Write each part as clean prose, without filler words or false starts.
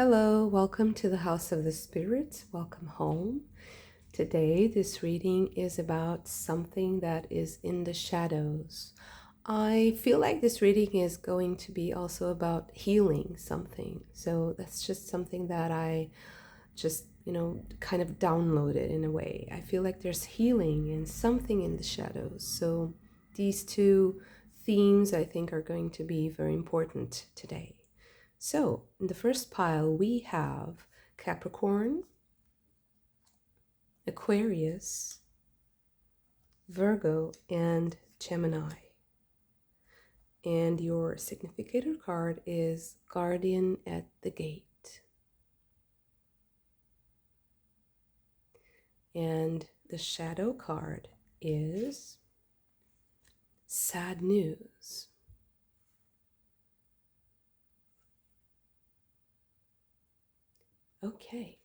Hello, welcome to the House of the Spirits. Welcome home. Today, this reading is about something that is in the shadows. I feel like this reading is going to be also about healing something. So that's just something that I just, kind of downloaded in a way. I feel like there's healing and something in the shadows. So these two themes I think are going to be very important today. So, in the first pile, we have Capricorn, Aquarius, Virgo, and Gemini. And your significator card is Guardian at the Gate. And the shadow card is Sad News. Okay.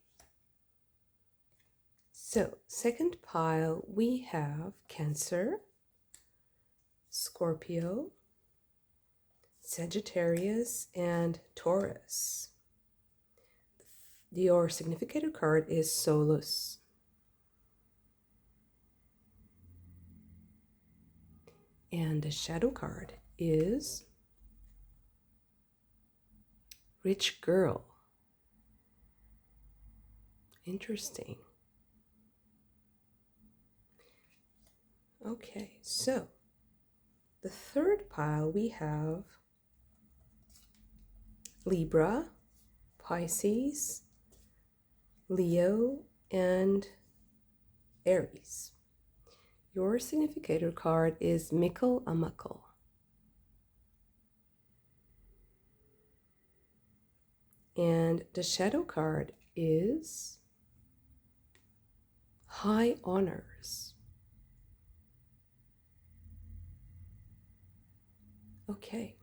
So, second pile, we have Cancer, Scorpio, Sagittarius, and Taurus. Your significator card is Solus. And the shadow card is Rich Girl. Interesting. Okay, so the third pile we have Libra, Pisces, Leo, and Aries. Your significator card is Mikkel Amakkel. And the shadow card is High Honors. Okay,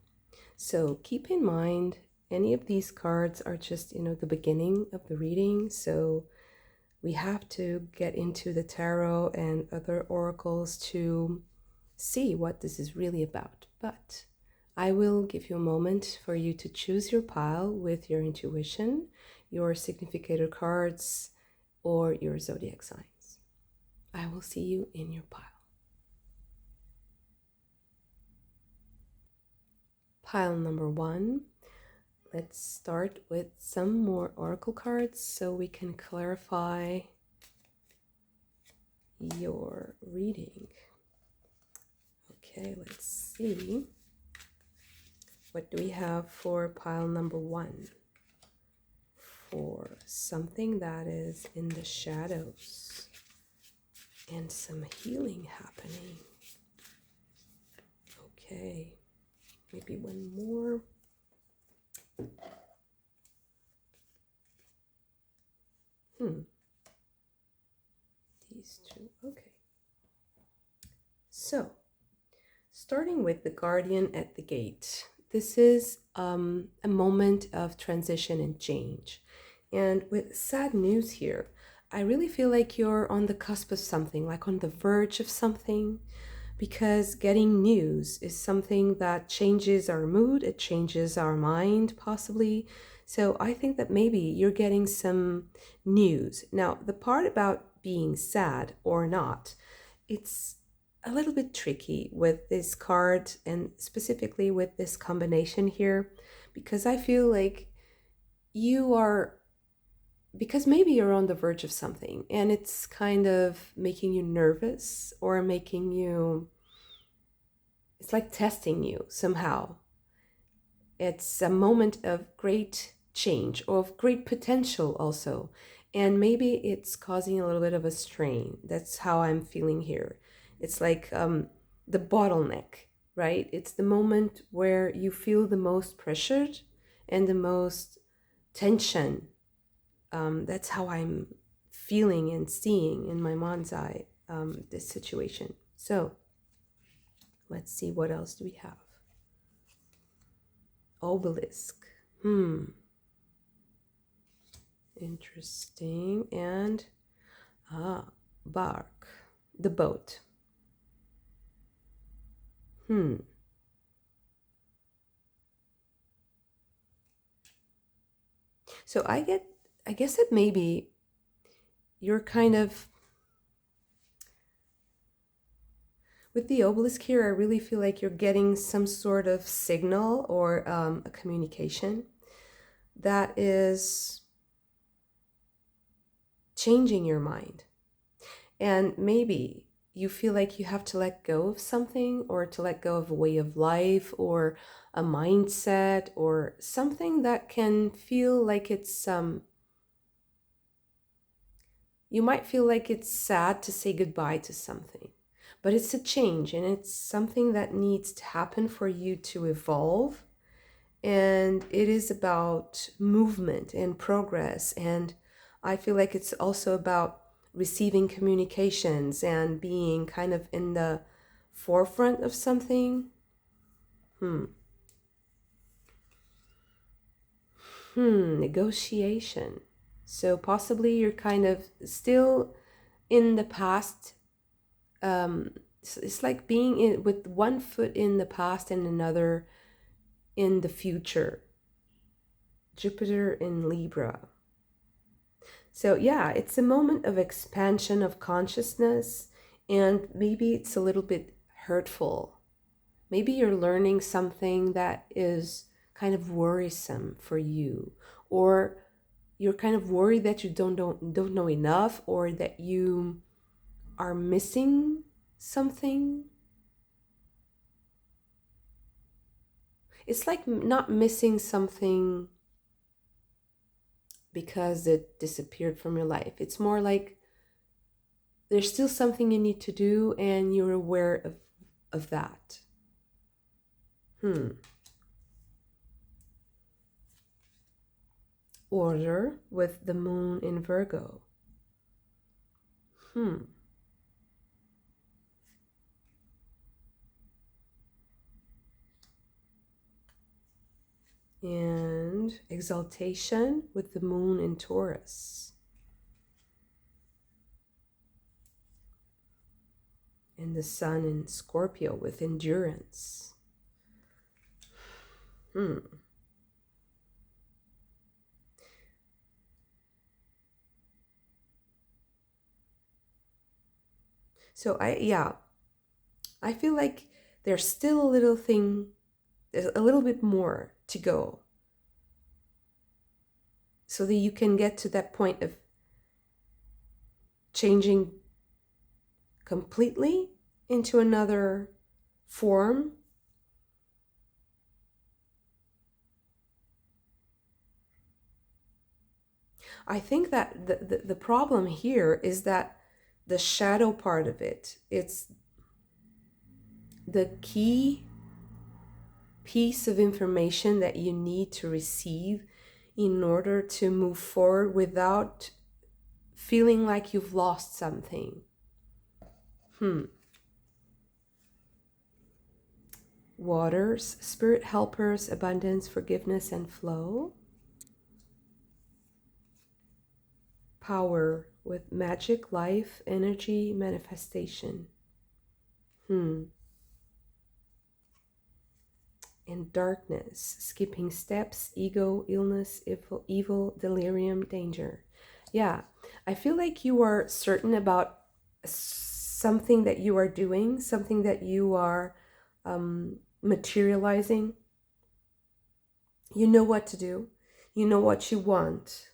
so keep in mind, any of these cards are just, the beginning of the reading. So we have to get into the tarot and other oracles to see what this is really about. But I will give you a moment for you to choose your pile with your intuition, your significator cards, or your zodiac signs. I will see you in your pile. Pile number 1. Let's start with some more oracle cards so we can clarify your reading. Okay, let's see. What do we have for pile number 1? For something that is in the shadows and some healing happening. Okay, maybe one more. These two, okay. So, starting with the Guardian at the Gate. This is a moment of transition and change. And with sad news here, I really feel like you're on the cusp of something, like on the verge of something, because getting news is something that changes our mood, it changes our mind, possibly. So I think that maybe you're getting some news. Now, the part about being sad or not, it's a little bit tricky with this card and specifically with this combination here, because I feel like because maybe you're on the verge of something and it's kind of making you nervous or it's like testing you somehow. It's a moment of great change or of great potential also. And maybe it's causing a little bit of a strain. That's how I'm feeling here. It's like the bottleneck, right? It's the moment where you feel the most pressured and the most tension. That's how I'm feeling and seeing in my mind's eye this situation. So let's see, what else do we have? Obelisk. Interesting. And bark, the boat. So I guess that maybe you're kind of, with the obelisk here, I really feel like you're getting some sort of signal or a communication that is changing your mind. And maybe you feel like you have to let go of something, or to let go of a way of life or a mindset or something that can feel like it's you might feel like it's sad to say goodbye to something, but it's a change and it's something that needs to happen for you to evolve. And it is about movement and progress. And I feel like it's also about receiving communications and being kind of in the forefront of something. Hmm. Negotiation. So possibly you're kind of still in the past. It's like being in with one foot in the past and another in the future. Jupiter in Libra. So yeah, it's a moment of expansion of consciousness, and maybe it's a little bit hurtful. Maybe you're learning something that is kind of worrisome for you, or you're kind of worried that you don't know enough, or that you are missing something. It's like not missing something because it disappeared from your life. It's more like there's still something you need to do and you're aware of that. Hmm. Order with the moon in Virgo. Hmm. And exaltation with the moon in Taurus. And the sun in Scorpio with endurance. Hmm. So I feel like there's still a little thing, there's a little bit more to go so that you can get to that point of changing completely into another form. I think that the problem here is that the shadow part of it, it's the key piece of information that you need to receive in order to move forward without feeling like you've lost something. Waters, spirit helpers, abundance, forgiveness, and flow. Power with magic, life, energy, manifestation. And darkness, skipping steps, ego, illness, evil, delirium, danger. Yeah, I feel like you are certain about something that you are doing, something that you are materializing. You know what to do, you know what you want,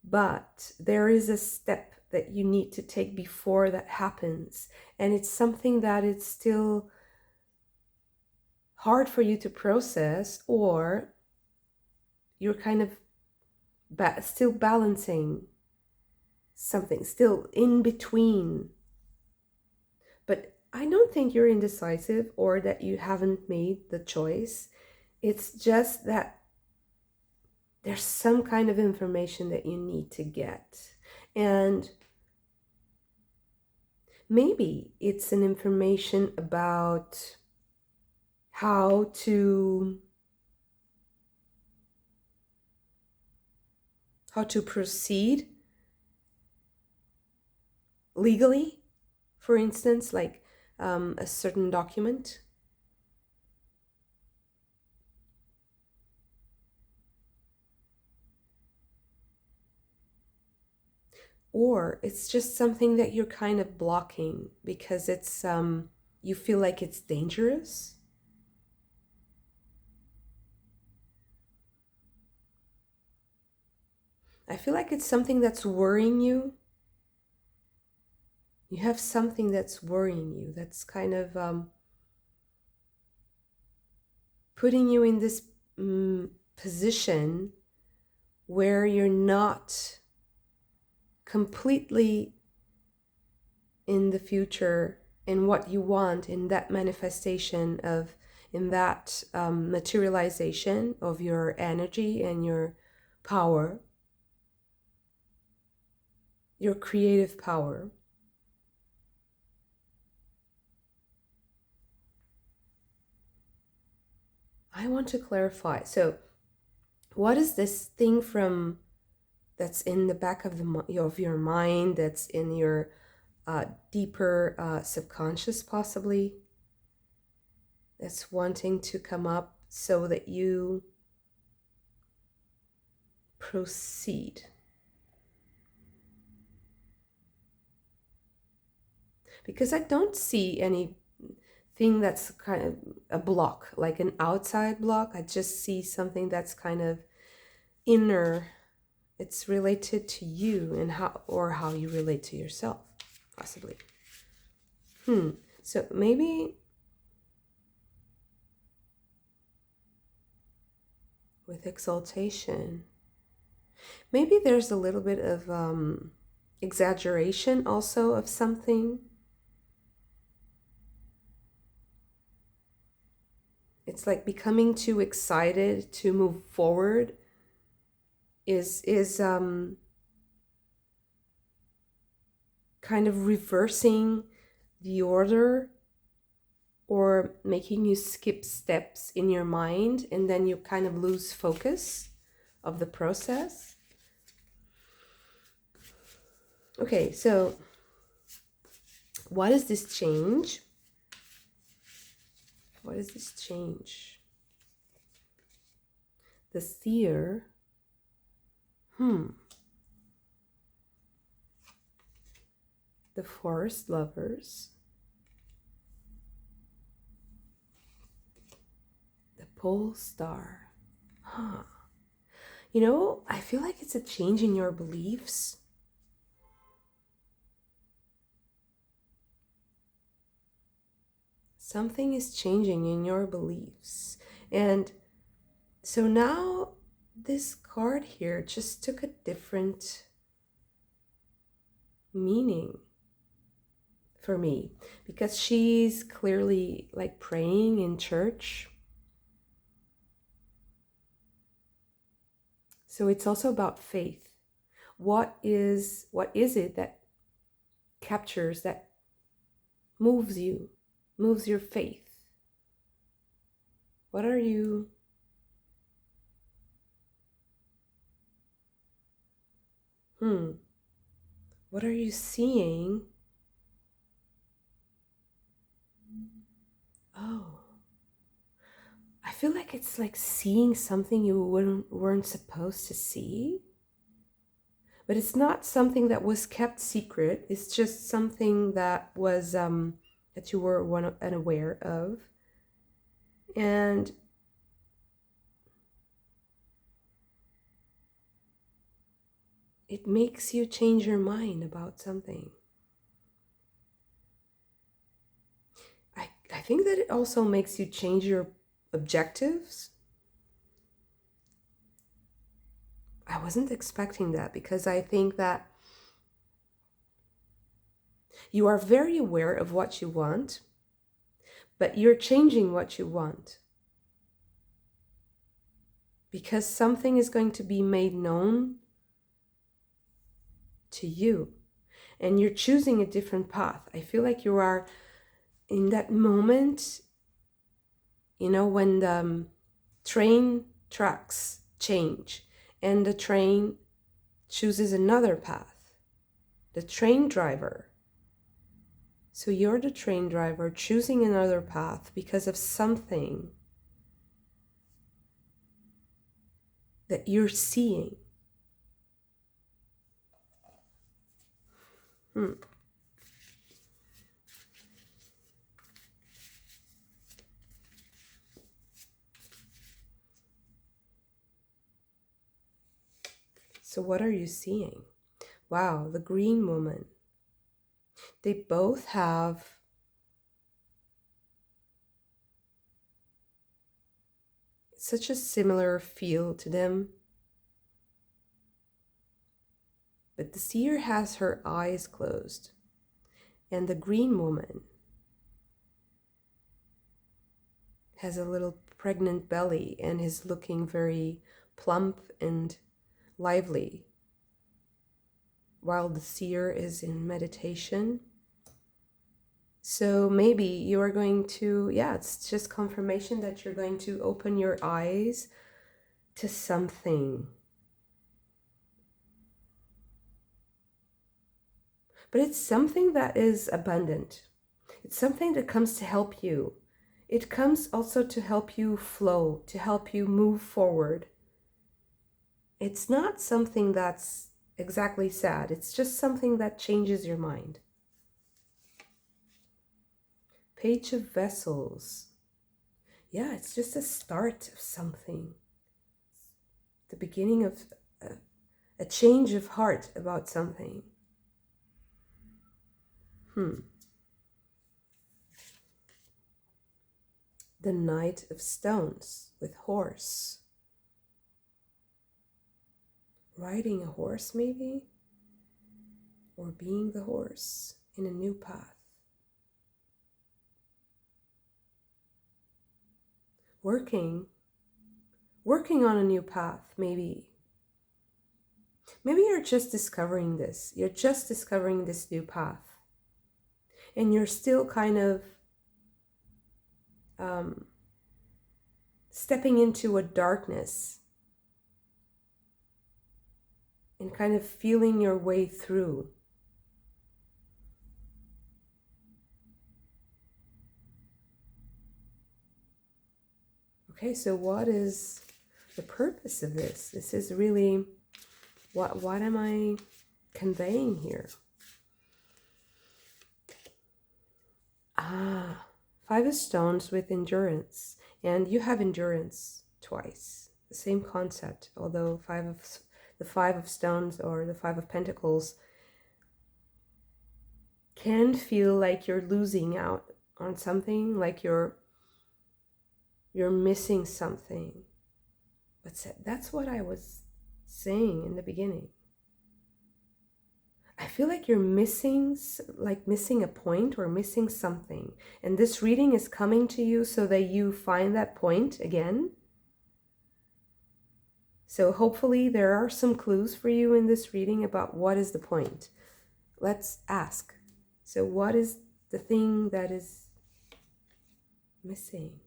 but there is a step that you need to take before that happens. And it's something that it's still hard for you to process, or you're kind of still balancing something, still in between. But I don't think you're indecisive or that you haven't made the choice. It's just that there's some kind of information that you need to get. And maybe it's an information about how to proceed legally, for instance, like a certain document. or it's just something that you're kind of blocking because it's you feel like it's dangerous. I feel like it's something that's worrying you. You have something that's worrying you, that's kind of putting you in this position where you're not completely in the future, in what you want, in that manifestation of, in that materialization of your energy and your power, your creative power. I want to clarify. So, what is this thing from that's in the back of of your mind, that's in your deeper subconscious, possibly, that's wanting to come up so that you proceed? Because I don't see anything that's kind of a block, like an outside block. I just see something that's kind of inner. It's related to you and how you relate to yourself, possibly. So maybe with exaltation, maybe there's a little bit of exaggeration also of something. It's like becoming too excited to move forward is kind of reversing the order, or making you skip steps in your mind, and then you kind of lose focus of the process. Okay, so what is this change? What is this change? The seer. The forest lovers. The pole star. You know, I feel like it's a change in your beliefs. Something is changing in your beliefs. And so now this card here just took a different meaning for me, because she's clearly like praying in church. So it's also about faith. What is it that captures, that moves you, moves your faith? What are you what are you seeing? Oh, I feel like it's like seeing something you weren't supposed to see. But it's not something that was kept secret. It's just something that was that you were unaware of. And it makes you change your mind about something. I think that it also makes you change your objectives. I wasn't expecting that, because I think that you are very aware of what you want, but you're changing what you want. Because something is going to be made known to you, and you're choosing a different path. I feel like you are in that moment, you know, when the train tracks change and the train chooses another path. The train driver. So you're the train driver choosing another path because of something that you're seeing. Hmm. So what are you seeing? Wow, the green woman. They both have such a similar feel to them. But the seer has her eyes closed. And the green woman has a little pregnant belly and is looking very plump and lively, while the seer is in meditation. So maybe you are going to, yeah, it's just confirmation that you're going to open your eyes to something. But it's something that is abundant. It's something that comes to help you. It comes also to help you flow, to help you move forward. It's not something that's exactly sad. It's just something that changes your mind. Page of Vessels. Yeah, it's just a start of something. The beginning of a change of heart about something. The Knight of Stones with horse. Riding a horse, maybe? Or being the horse in a new path. Working on a new path, maybe. Maybe you're just discovering this. You're just discovering this new path. And you're still kind of stepping into a darkness and kind of feeling your way through. Okay, so what is the purpose of this? This is really, what am I conveying here? Five of Stones with endurance. And you have endurance twice. The same concept, although the Five of Stones or the Five of Pentacles can feel like you're losing out on something, like you're missing something. But that's what I was saying in the beginning. I feel like you're missing a point or missing something. And this reading is coming to you so that you find that point again. So hopefully there are some clues for you in this reading about what is the point. Let's ask. So what is the thing that is missing?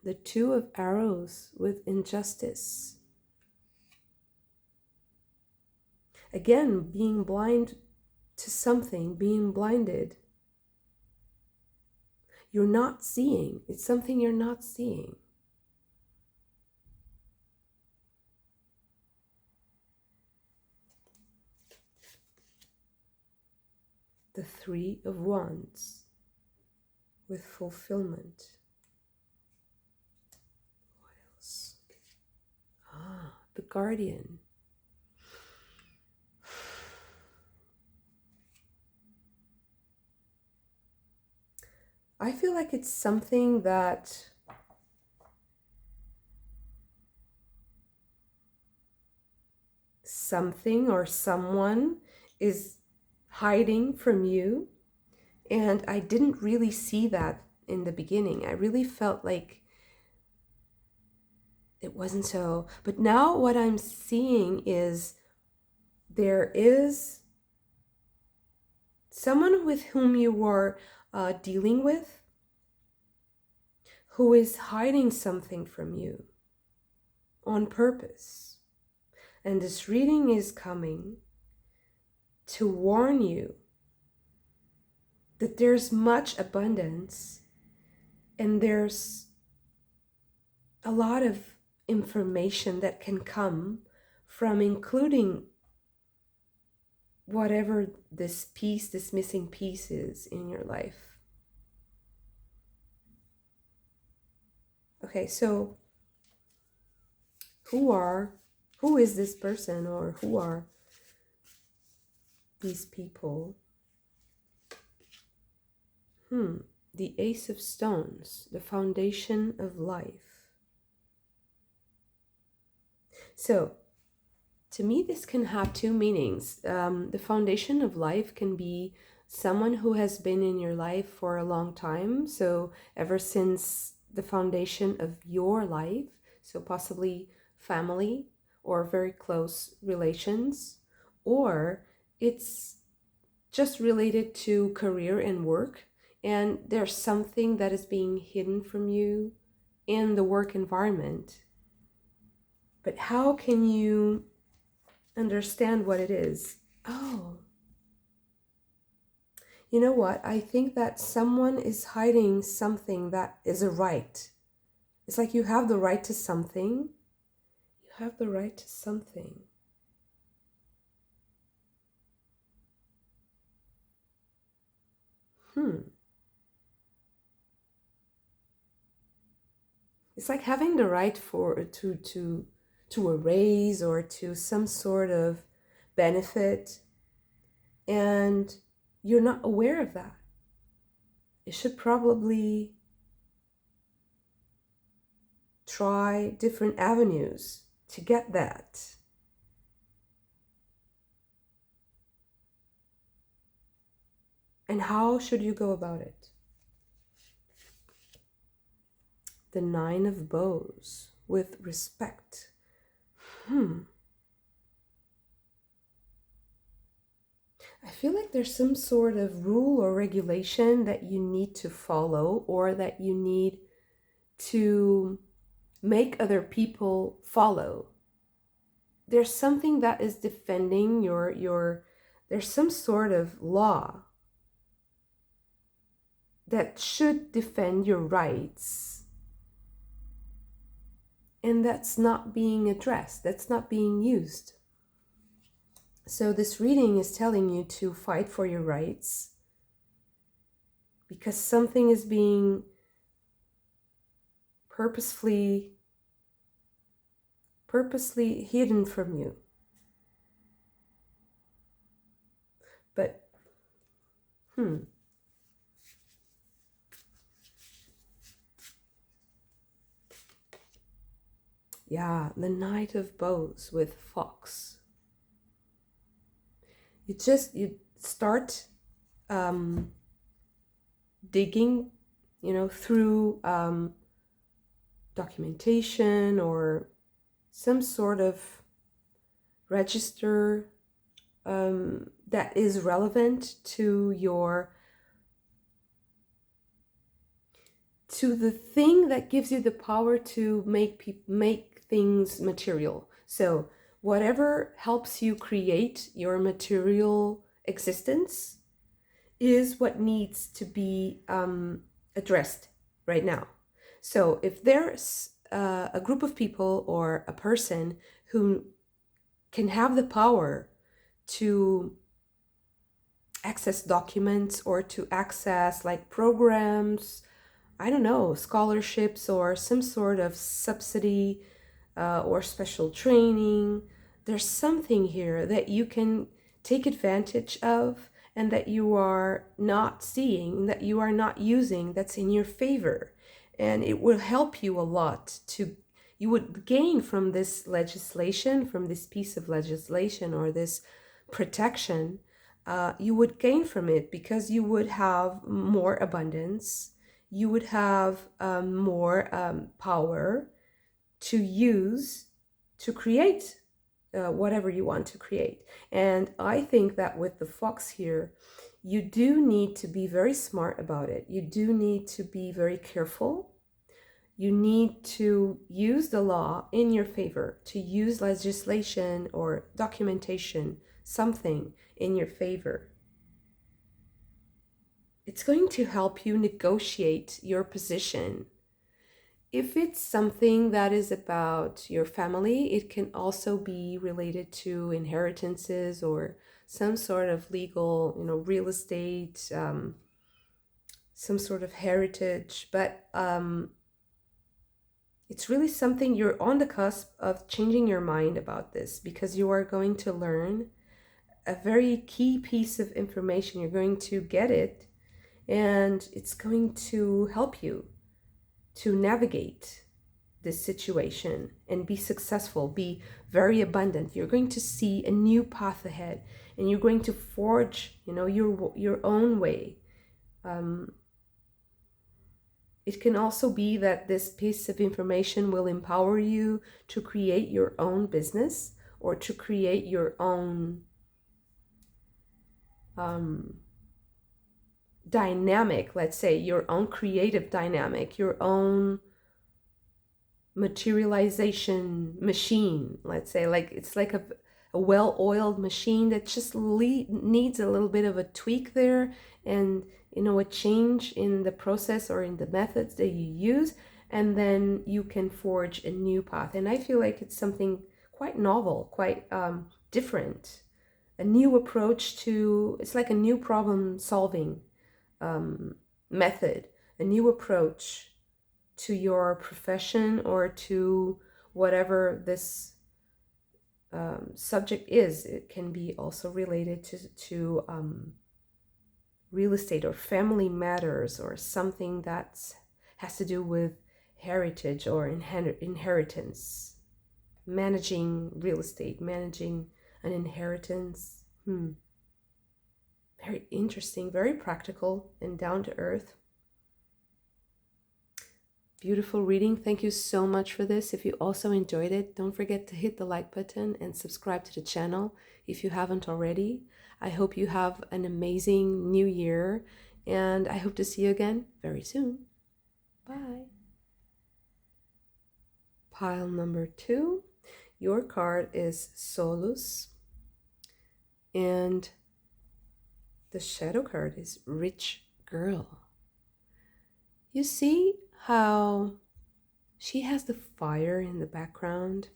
The Two of Arrows with injustice. Again, being blind to something, being blinded. You're not seeing. It's something you're not seeing. The Three of Wands with fulfillment. What else? The Guardian. I feel like it's something that something or someone is hiding from you. And I didn't really see that in the beginning. I really felt like it wasn't so. But now what I'm seeing is there is someone with whom you were dealing with who is hiding something from you on purpose. And this reading is coming to warn you that there's much abundance and there's a lot of information that can come from including whatever this piece, this missing piece is in your life. Okay, so who is this person, or who are these people? The Ace of Stones, the foundation of life. So, to me, this can have two meanings. The foundation of life can be someone who has been in your life for a long time. So, ever since the foundation of your life, so possibly family or very close relations, or it's just related to career and work, and there's something that is being hidden from you in the work environment. But how can you understand what it is? Oh, you know what? I think that someone is hiding something that is a right. It's like you have the right to something. You have the right to something. It's like having the right for to a raise or to some sort of benefit, and you're not aware of that. You should probably try different avenues to get that. And how should you go about it? The Nine of Bows, with respect. I feel like there's some sort of rule or regulation that you need to follow, or that you need to make other people follow. There's something that is defending your there's some sort of law that should defend your rights, and that's not being addressed, that's not being used. So this reading is telling you to fight for your rights, because something is being purposely hidden from you. But yeah, the Knight of Bows with Fox. You start digging, through documentation or some sort of register that is relevant to the thing that gives you the power to make things material. So whatever helps you create your material existence is what needs to be addressed right now. So if there's a group of people or a person who can have the power to access documents or to access like programs, I don't know, scholarships or some sort of subsidy or special training, there's something here that you can take advantage of and that you are not seeing, that you are not using, that's in your favor. And it will help you a lot you would gain from this legislation, from this piece of legislation or this protection. You would gain from it because you would have more abundance, you would have more power to use to create whatever you want to create. And I think that with the fox here, you do need to be very smart about it. You do need to be very careful. You need to use the law in your favor, to use legislation or documentation, something in your favor. It's going to help you negotiate your position. If it's something that is about your family, it can also be related to inheritances or some sort of legal, real estate, some sort of heritage. But it's really something you're on the cusp of changing your mind about this, because you are going to learn a very key piece of information. You're going to get it, and it's going to help you to navigate this situation and be successful, be very abundant. You're going to see a new path ahead, and you're going to forge, your own way. It can also be that this piece of information will empower you to create your own business, or to create your own dynamic, let's say your own creative dynamic, your own materialization machine, let's say. Like it's like a well-oiled machine that just needs a little bit of a tweak there, and a change in the process or in the methods that you use, and then you can forge a new path. And I feel like it's something quite novel, quite different, a new approach to, it's like a new problem solving method, a new approach to your profession, or to whatever this subject is. It can be also related to real estate or family matters, or something that has to do with heritage or inheritance, managing real estate, managing an inheritance. Very interesting, very practical and down to earth. Beautiful reading. Thank you so much for this. If you also enjoyed it, don't forget to hit the like button and subscribe to the channel if you haven't already. I hope you have an amazing new year, and I hope to see you again very soon. Bye. Pile number 2. Your card is Solus, and the shadow card is Rich Girl. You see how she has the fire in the background,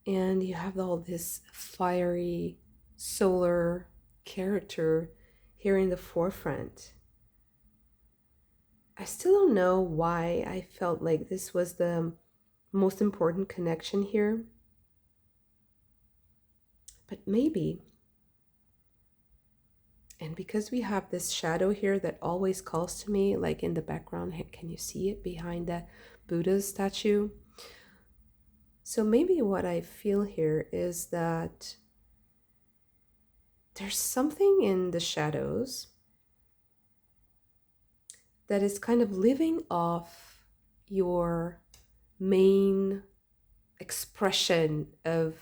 and you have all this fiery solar character here in the forefront. I still don't know why I felt like this was the most important connection here, but maybe. And because we have this shadow here that always calls to me, like in the background, can you see it behind that Buddha statue? So maybe what I feel here is that there's something in the shadows that is kind of living off your main expression of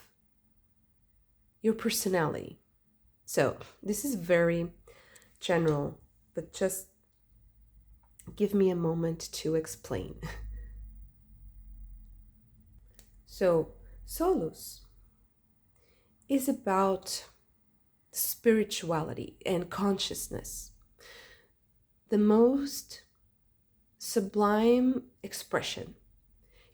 your personality. So this is very general, but just give me a moment to explain. So Solus is about spirituality and consciousness, the most sublime expression.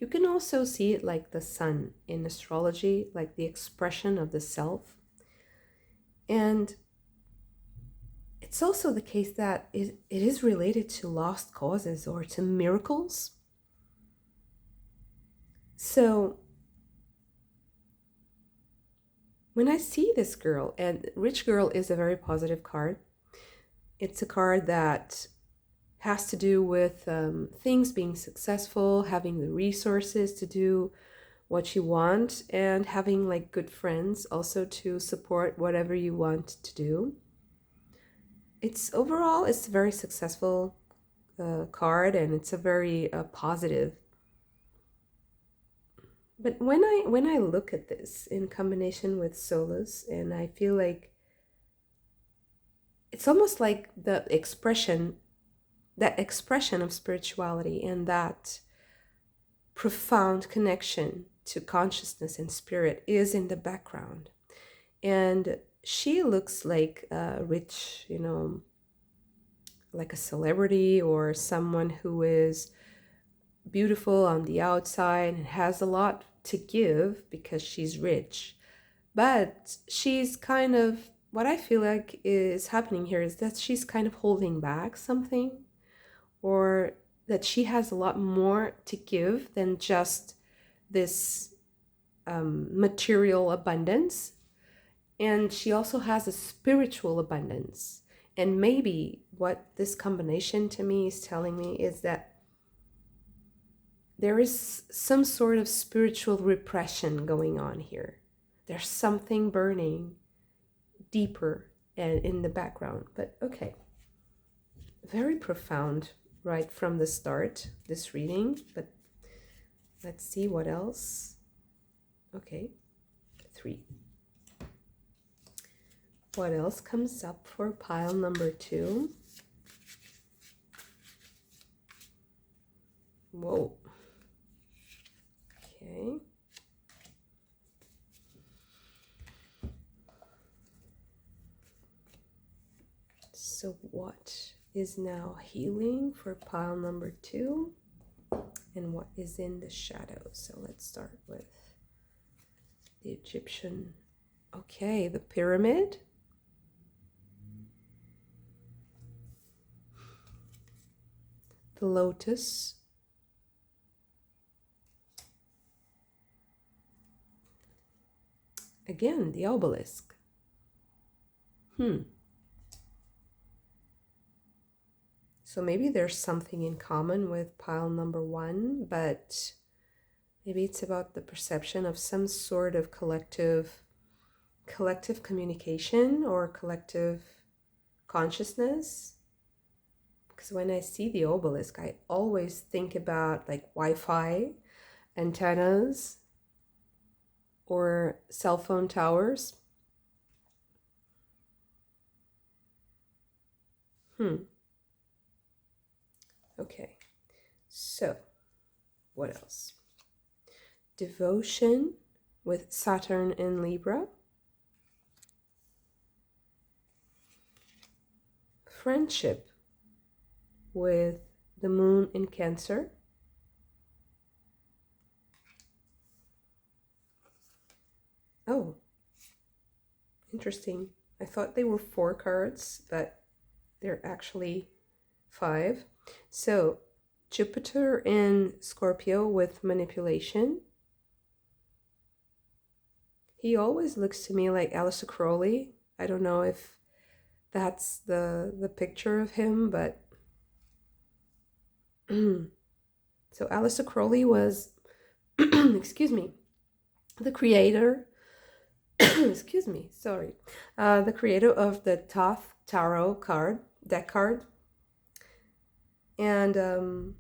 You can also see it like the sun in astrology, like the expression of the self. And it's also the case that it is related to lost causes or to miracles. So when I see this girl, and Rich Girl is a very positive card. It's a card that has to do with things being successful, having the resources to do what you want, and having like good friends also to support whatever you want to do. It's overall, it's a very successful card, and it's a very positive. But when I look at this in combination with Solus, and I feel like it's almost like that expression of spirituality and that profound connection to consciousness and spirit is in the background. And she looks like a rich, like a celebrity or someone who is beautiful on the outside and has a lot to give because she's rich. But she's kind of, what I feel like is happening here is that she's kind of holding back something, or that she has a lot more to give than just this material abundance. And she also has a spiritual abundance. And maybe what this combination to me is telling me is that there is some sort of spiritual repression going on here. There's something burning deeper and in the background. But okay, very profound right from the start, this reading. But let's see what else. Okay, 3. What else comes up for pile number 2? Whoa. Okay. So what is now healing for pile number 2? And what is in the shadows? So let's start with the Egyptian. Okay, the pyramid. The lotus. Again, the obelisk. So maybe there's something in common with pile number 1, but maybe it's about the perception of some sort of collective communication or collective consciousness. Because when I see the obelisk, I always think about like Wi-Fi antennas or cell phone towers. Okay, so what else? Devotion with Saturn in Libra. Friendship with the moon in Cancer. Oh, interesting. I thought they were 4 cards, but they're actually 5. So Jupiter in Scorpio with manipulation. He always looks to me like Aleister Crowley. I don't know if that's the picture of him, but so Aleister Crowley was excuse me, the creator excuse me, sorry, the creator of the Thoth Tarot deck card, and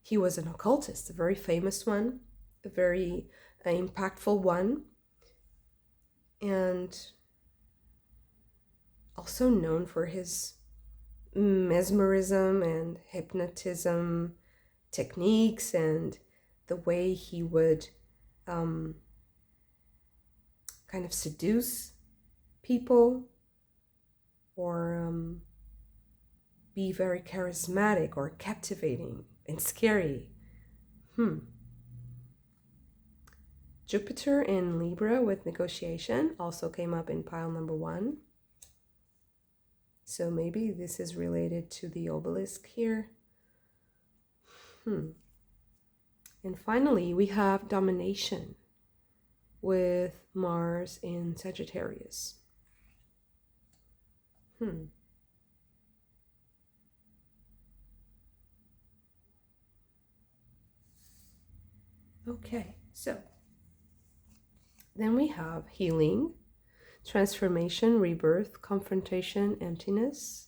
he was an occultist, a very famous one, a very impactful one, and also known for his mesmerism and hypnotism techniques and the way he would kind of seduce people or be very charismatic or captivating and scary. Jupiter in Libra with negotiation also came up in pile number 1. So maybe this is related to the obelisk here. And finally, we have domination with Mars in Sagittarius. Okay, so then we have healing, transformation, rebirth, confrontation, emptiness.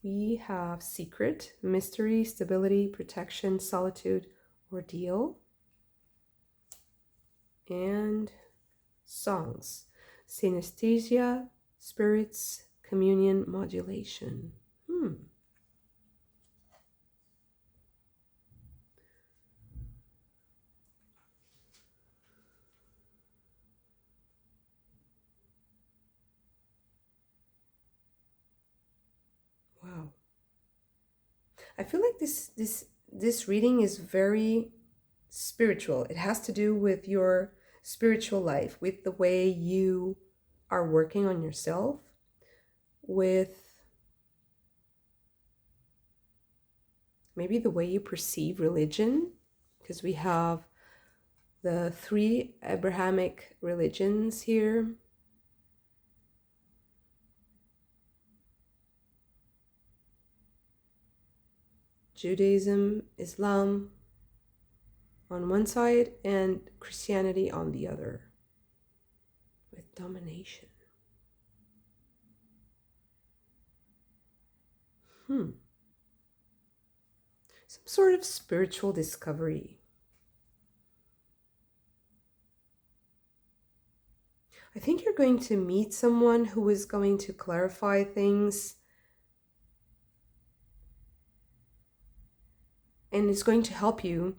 We have secret, mystery, stability, protection, solitude, ordeal. And songs, synesthesia, spirits, communion, modulation. Wow. I feel like this reading is very spiritual. It has to do with your spiritual life, with the way you are working on yourself, with maybe the way you perceive religion, because we have the three Abrahamic religions here. Judaism, Islam on one side, and Christianity on the other, with domination. Some sort of spiritual discovery. I think you're going to meet someone who is going to clarify things and is going to help you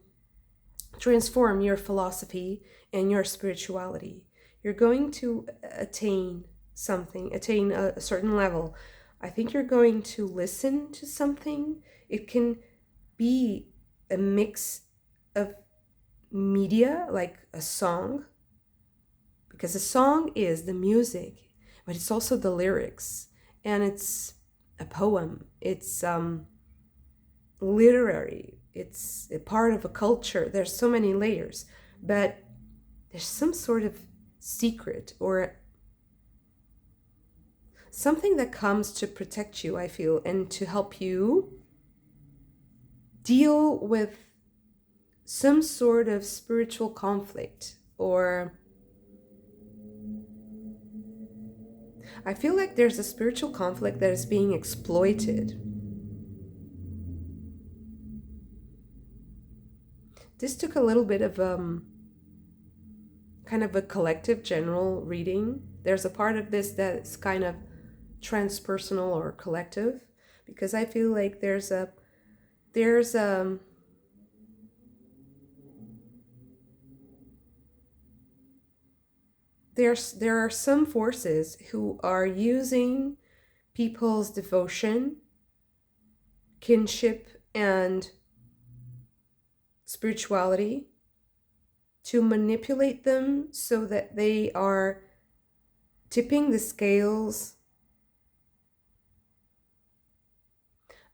transform your philosophy and your spirituality. You're going to attain something, attain a certain level. I think you're going to listen to something. It can be a mix of media, like a song, because a song is the music, but it's also the lyrics, and it's a poem. It's literary. It's a part of a culture. There's so many layers, but there's some sort of secret or something that comes to protect you, I feel, and to help you deal with some sort of spiritual conflict. Or I feel like there's a spiritual conflict that is being exploited. This took a little bit of kind of a collective general reading. There's a part of this that's kind of transpersonal or collective, because I feel like there are some forces who are using people's devotion, kinship, and spirituality to manipulate them so that they are tipping the scales.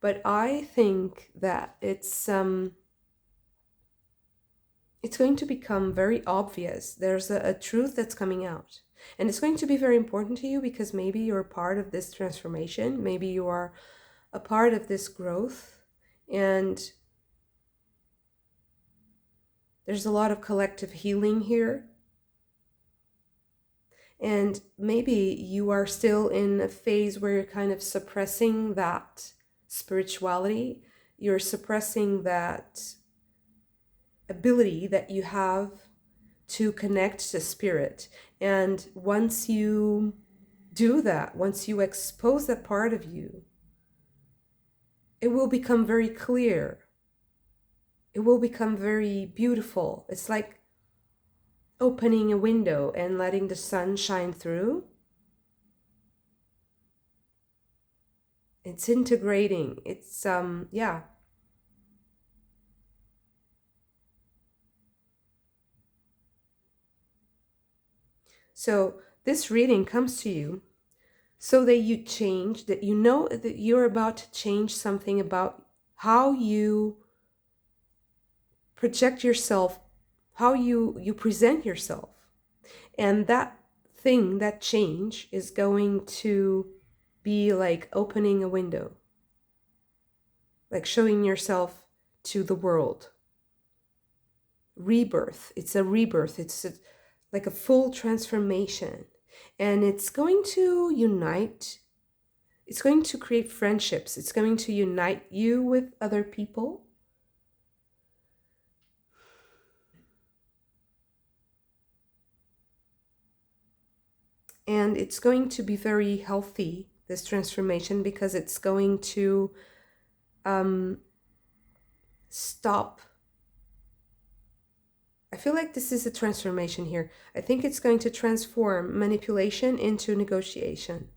But I think that it's going to become very obvious. There's a truth that's coming out. And it's going to be very important to you because maybe you're part of this transformation. Maybe you are a part of this growth. And there's a lot of collective healing here. And maybe you are still in a phase where you're kind of suppressing that spirituality. You're suppressing that ability that you have to connect to spirit. And once you do that, once you expose that part of you, it will become very clear. It will become very beautiful. It's like opening a window and letting the sun shine through. It's integrating. It's yeah. So this reading comes to you so that you change, that you know that you're about to change something about how you project yourself, how you present yourself. And that thing, that change, is going to be like opening a window, like showing yourself to the world. Rebirth. It's a rebirth. Like a full transformation. And it's going to unite. It's going to create friendships. It's going to unite you with other people. And it's going to be very healthy, this transformation, because it's going to stop. I feel like this is a transformation here. I think it's going to transform manipulation into negotiation.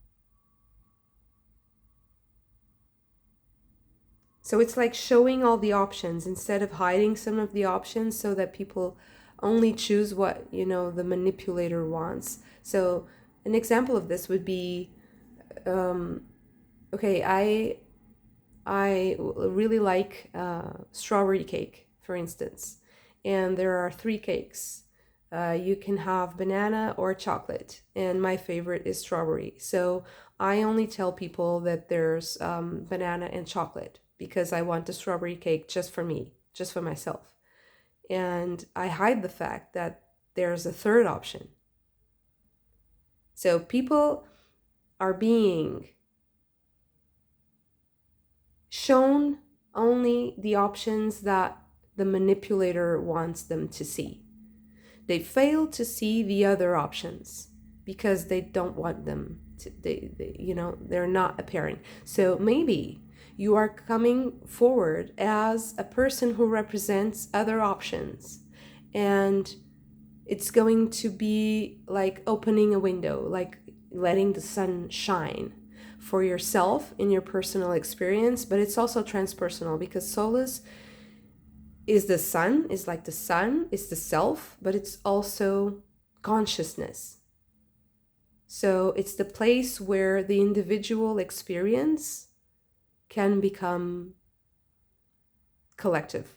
So it's like showing all the options instead of hiding some of the options so that people only choose what, you know, the manipulator wants. So an example of this would be, okay, I really like strawberry cake, for instance, and there are three cakes. You can have banana or chocolate, and my favorite is strawberry. So I only tell people that there's banana and chocolate because I want the strawberry cake just for me, just for myself. And I hide the fact that there's a third option. So people are being shown only the options that the manipulator wants them to see. They fail to see the other options because they don't want them to, they're not apparent. So maybe you are coming forward as a person who represents other options, and it's going to be like opening a window, like letting the sun shine for yourself in your personal experience, but it's also transpersonal because solace is the sun, is like the sun, is the self, but it's also consciousness. So it's the place where the individual experience can become collective.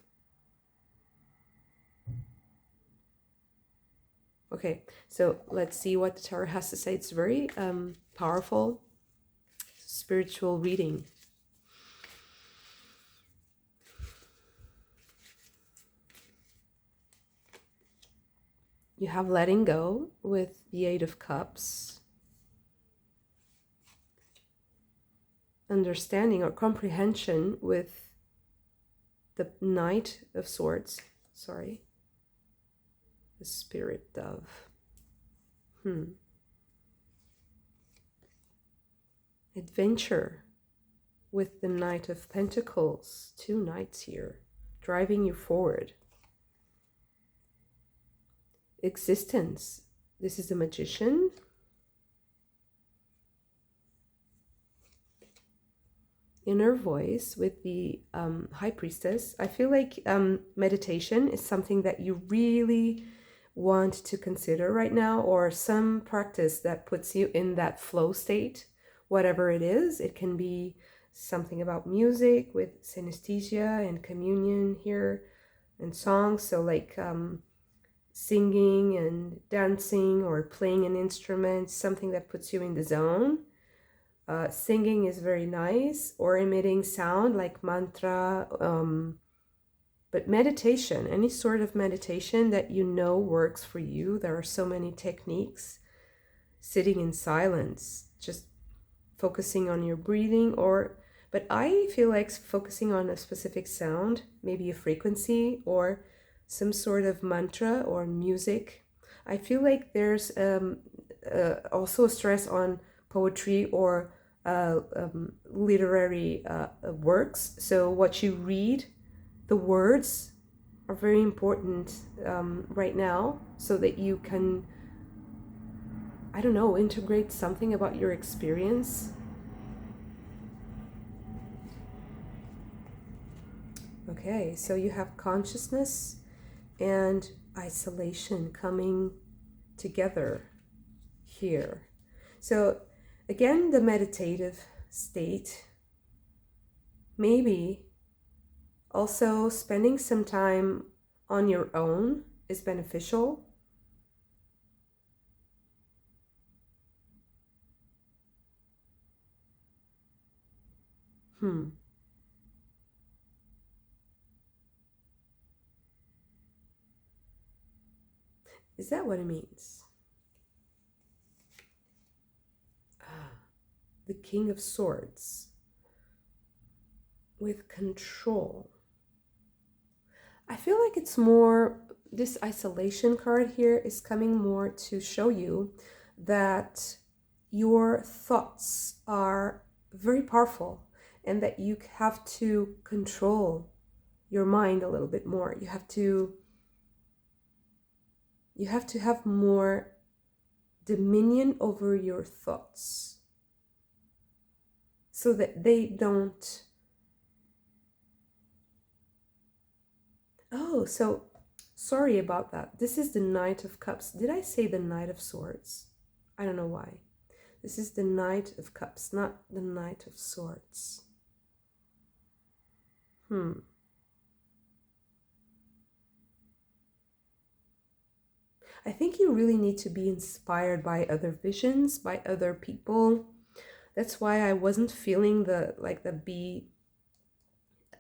Okay, so let's see what the tarot has to say. It's very powerful spiritual reading. You have letting go with the Eight of Cups. Understanding or comprehension with the Knight of Swords. Sorry. The Spirit Dove. Adventure with the Knight of Pentacles. Two knights here, driving you forward. Existence. This is the Magician. Inner voice with the High Priestess. I feel like meditation is something that you really want to consider right now, or some practice that puts you in that flow state, whatever it is. It can be something about music with synesthesia and communion here and songs. So like singing and dancing or playing an instrument, something that puts you in the zone. Singing is very nice, or emitting sound like mantra, but meditation, any sort of meditation that you know works for you. There are so many techniques. Sitting in silence, just focusing on your breathing, but I feel like focusing on a specific sound, maybe a frequency or some sort of mantra or music. I feel like there's also a stress on poetry or literary works. So what you read, the words are very important right now, so that you can, I don't know, integrate something about your experience. Okay, so you have consciousness and isolation coming together here. So again, the meditative state, maybe also spending some time on your own is beneficial. Is that what it means? The King of Swords with control. I feel like it's more, this isolation card here is coming more to show you that your thoughts are very powerful and that you have to control your mind a little bit more. You have to have more dominion over your thoughts so that they don't Oh, so sorry about that. This is the Knight of Cups. Did I say the Knight of Swords? I don't know why. This is the Knight of Cups, not the Knight of Swords. I think you really need to be inspired by other visions, by other people. That's why I wasn't feeling the be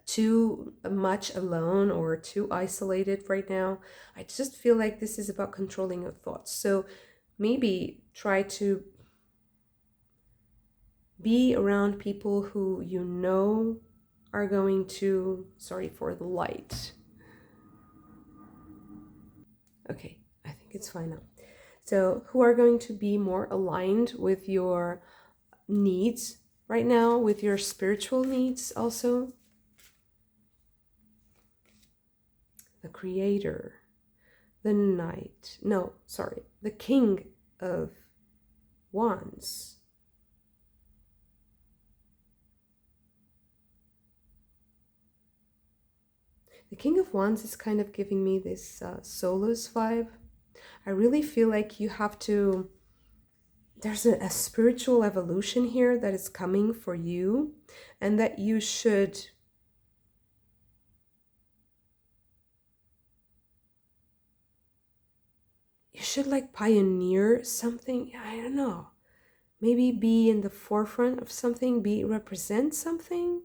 too much alone or too isolated right now. I just feel like this is about controlling your thoughts. So maybe try to be around people who you know are going to, sorry for the light. Okay, I think it's fine now. So, who are going to be more aligned with your needs right now, with your spiritual needs also? The Creator, the Knight, no, sorry, the King of Wands. The King of Wands is kind of giving me this Solus vibe. I really feel like you have to, there's a spiritual evolution here that is coming for you, and that you should like pioneer something. I don't know, maybe be in the forefront of something, represent something,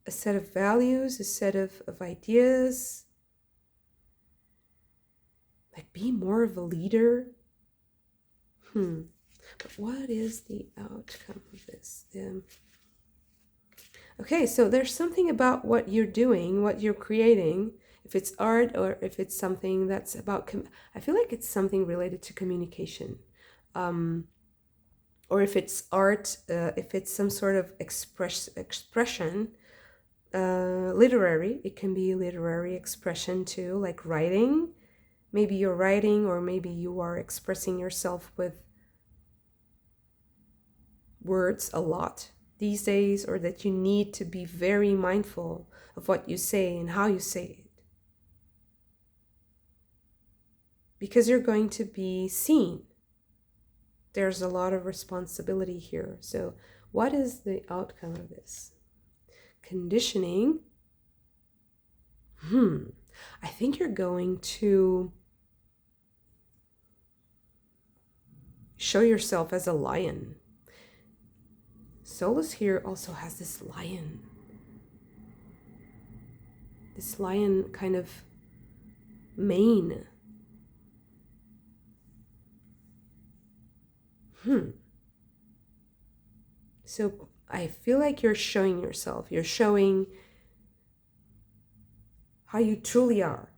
a set of values, a set of ideas, like be more of a leader. But what is the outcome of this? Okay, so there's something about what you're doing, what you're creating, if it's art or if it's something that's about, I feel like it's something related to communication. Or if it's art, if it's some sort of expression, literary, it can be literary expression too, like writing. Maybe you're writing, or maybe you are expressing yourself with words a lot these days, or that you need to be very mindful of what you say and how you say it, because you're going to be seen. There's a lot of responsibility here. So what is the outcome of this? Conditioning. I think you're going to show yourself as a lion. Solus here also has this lion kind of mane. So I feel like you're showing yourself. You're showing how you truly are,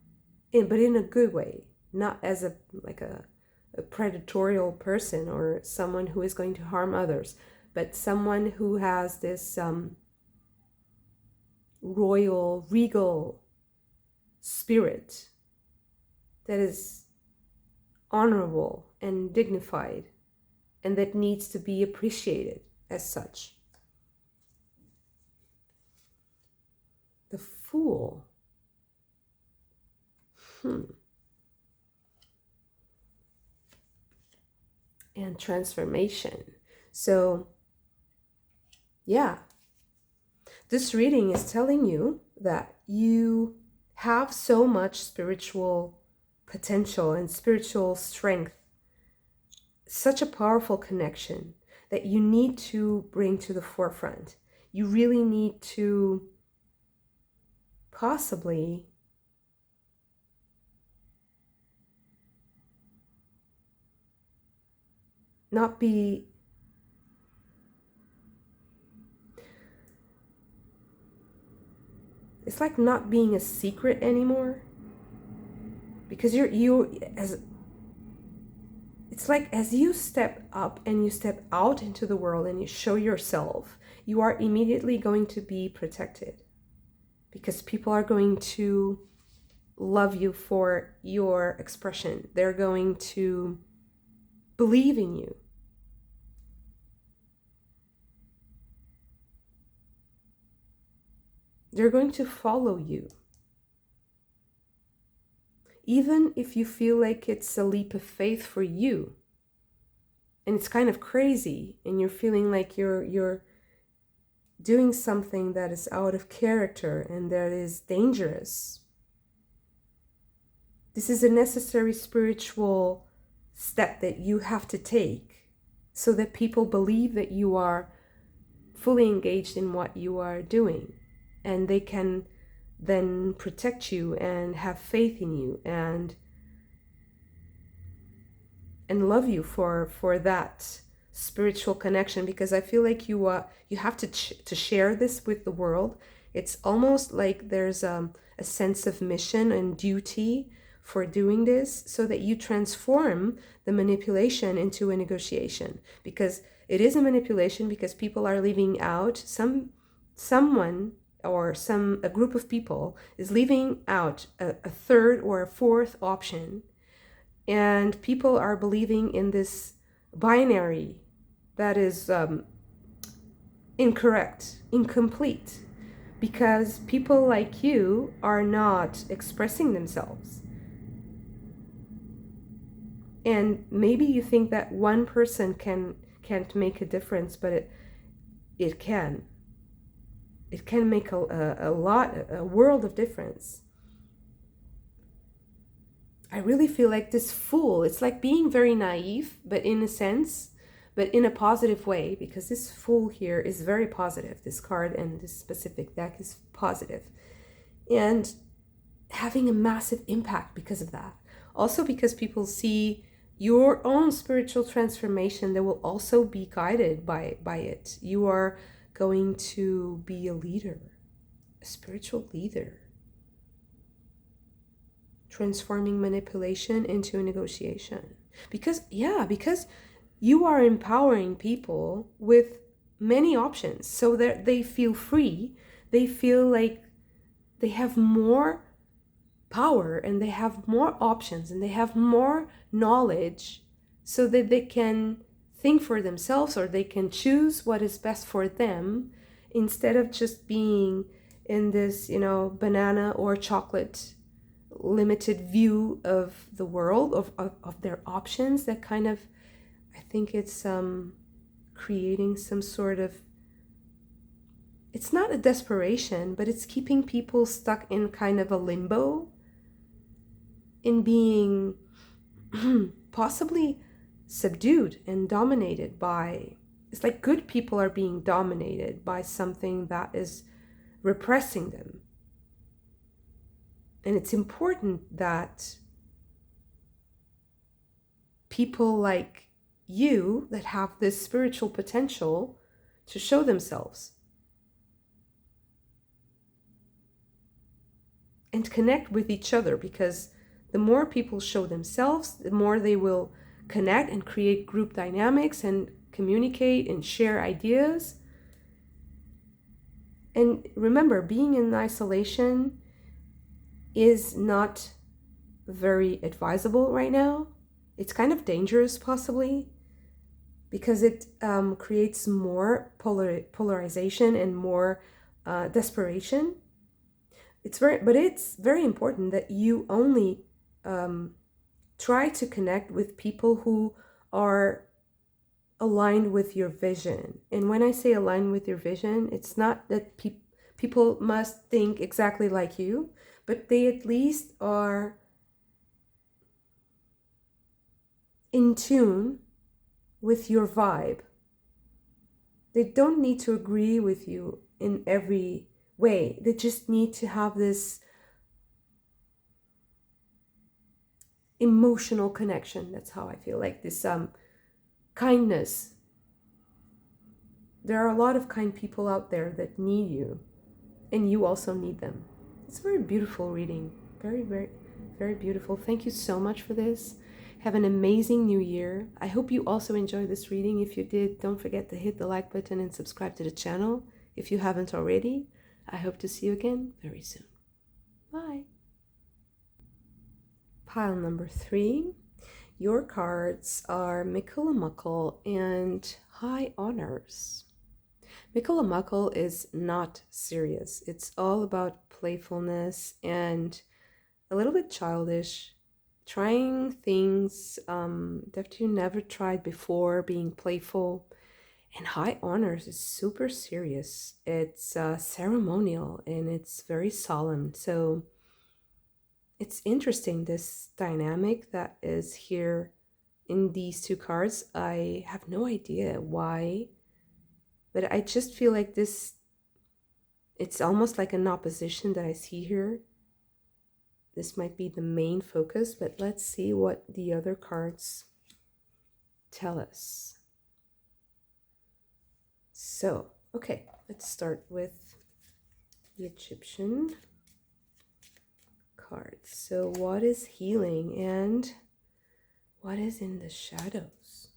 but in a good way, not as a predatorial person or someone who is going to harm others, but someone who has this royal, regal spirit that is honorable and dignified, and that needs to be appreciated as such. The Fool. And transformation. So, yeah, this reading is telling you that you have so much spiritual potential and spiritual strength, such a powerful connection that you need to bring to the forefront. You really need to possibly not be, it's like not being a secret anymore, because it's like as you step up and you step out into the world and you show yourself, you are immediately going to be protected, because people are going to love you for your expression. They're going to believe in you. They're going to follow you. even if you feel like it's a leap of faith for you and it's kind of crazy and you're feeling like you're doing something that is out of character and that is dangerous. This is a necessary spiritual step that you have to take so that people believe that you are fully engaged in what you are doing, and they can then protect you and have faith in you and love you for that spiritual connection, because I feel like you have to share this with the world. It's almost like there's a sense of mission and duty for doing this, so that you transform the manipulation into a negotiation, because it is a manipulation, because people are leaving out someone, or a group of people is leaving out a third or a fourth option, and people are believing in this binary that is incorrect, incomplete, because people like you are not expressing themselves. And maybe you think that one person can't make a difference, but it can. It can make a world of difference. I really feel like this fool, it's like being very naive, but in a sense, but in a positive way, because this fool here is very positive. This card and this specific deck is positive, and having a massive impact because of that. Also because people see your own spiritual transformation, they will also be guided by it. You are going to be a leader, a spiritual leader, transforming manipulation into a negotiation. Because you are empowering people with many options, so that they feel free, they feel like they have more power and they have more options and they have more knowledge, so that they can think for themselves, or they can choose what is best for them, instead of just being in this, banana or chocolate limited view of the world, of their options. That kind of, I think it's creating some sort of, it's not a desperation, but it's keeping people stuck in kind of a limbo, in being possibly subdued and dominated by, it's like good people are being dominated by something that is repressing them. And it's important that people like you, that have this spiritual potential to show themselves and connect with each other, because the more people show themselves, the more they will connect and create group dynamics and communicate and share ideas. And remember, being in isolation is not very advisable right now. It's kind of dangerous, possibly, because it creates more polarization and more desperation. It's very important that you only try to connect with people who are aligned with your vision. And when I say aligned with your vision, it's not that people must think exactly like you, but they at least are in tune with your vibe. They don't need to agree with you in every way. They just need to have this emotional connection. That's how I feel, like this kindness. There are a lot of kind people out there that need you, and you also need them. It's a very beautiful reading. Very, very, very beautiful. Thank you so much for this. Have an amazing new year. I hope you also enjoyed this reading. If you did, don't forget to hit the like button and subscribe to the channel if you haven't already. I hope to see you again very soon. Bye. Pile number 3. Your cards are Mikkelimakkel and High Honors. Mikkelimakkel is not serious. It's all about playfulness and a little bit childish. trying things that you never tried before, being playful. And high honors is super serious. It's ceremonial and it's very solemn. So it's interesting, this dynamic that is here in these two cards. I have no idea why, but I just feel like this, it's almost like an opposition that I see here. This might be the main focus, but let's see what the other cards tell us. So, okay, let's start with the Egyptian cards. So, what is healing and what is in the shadows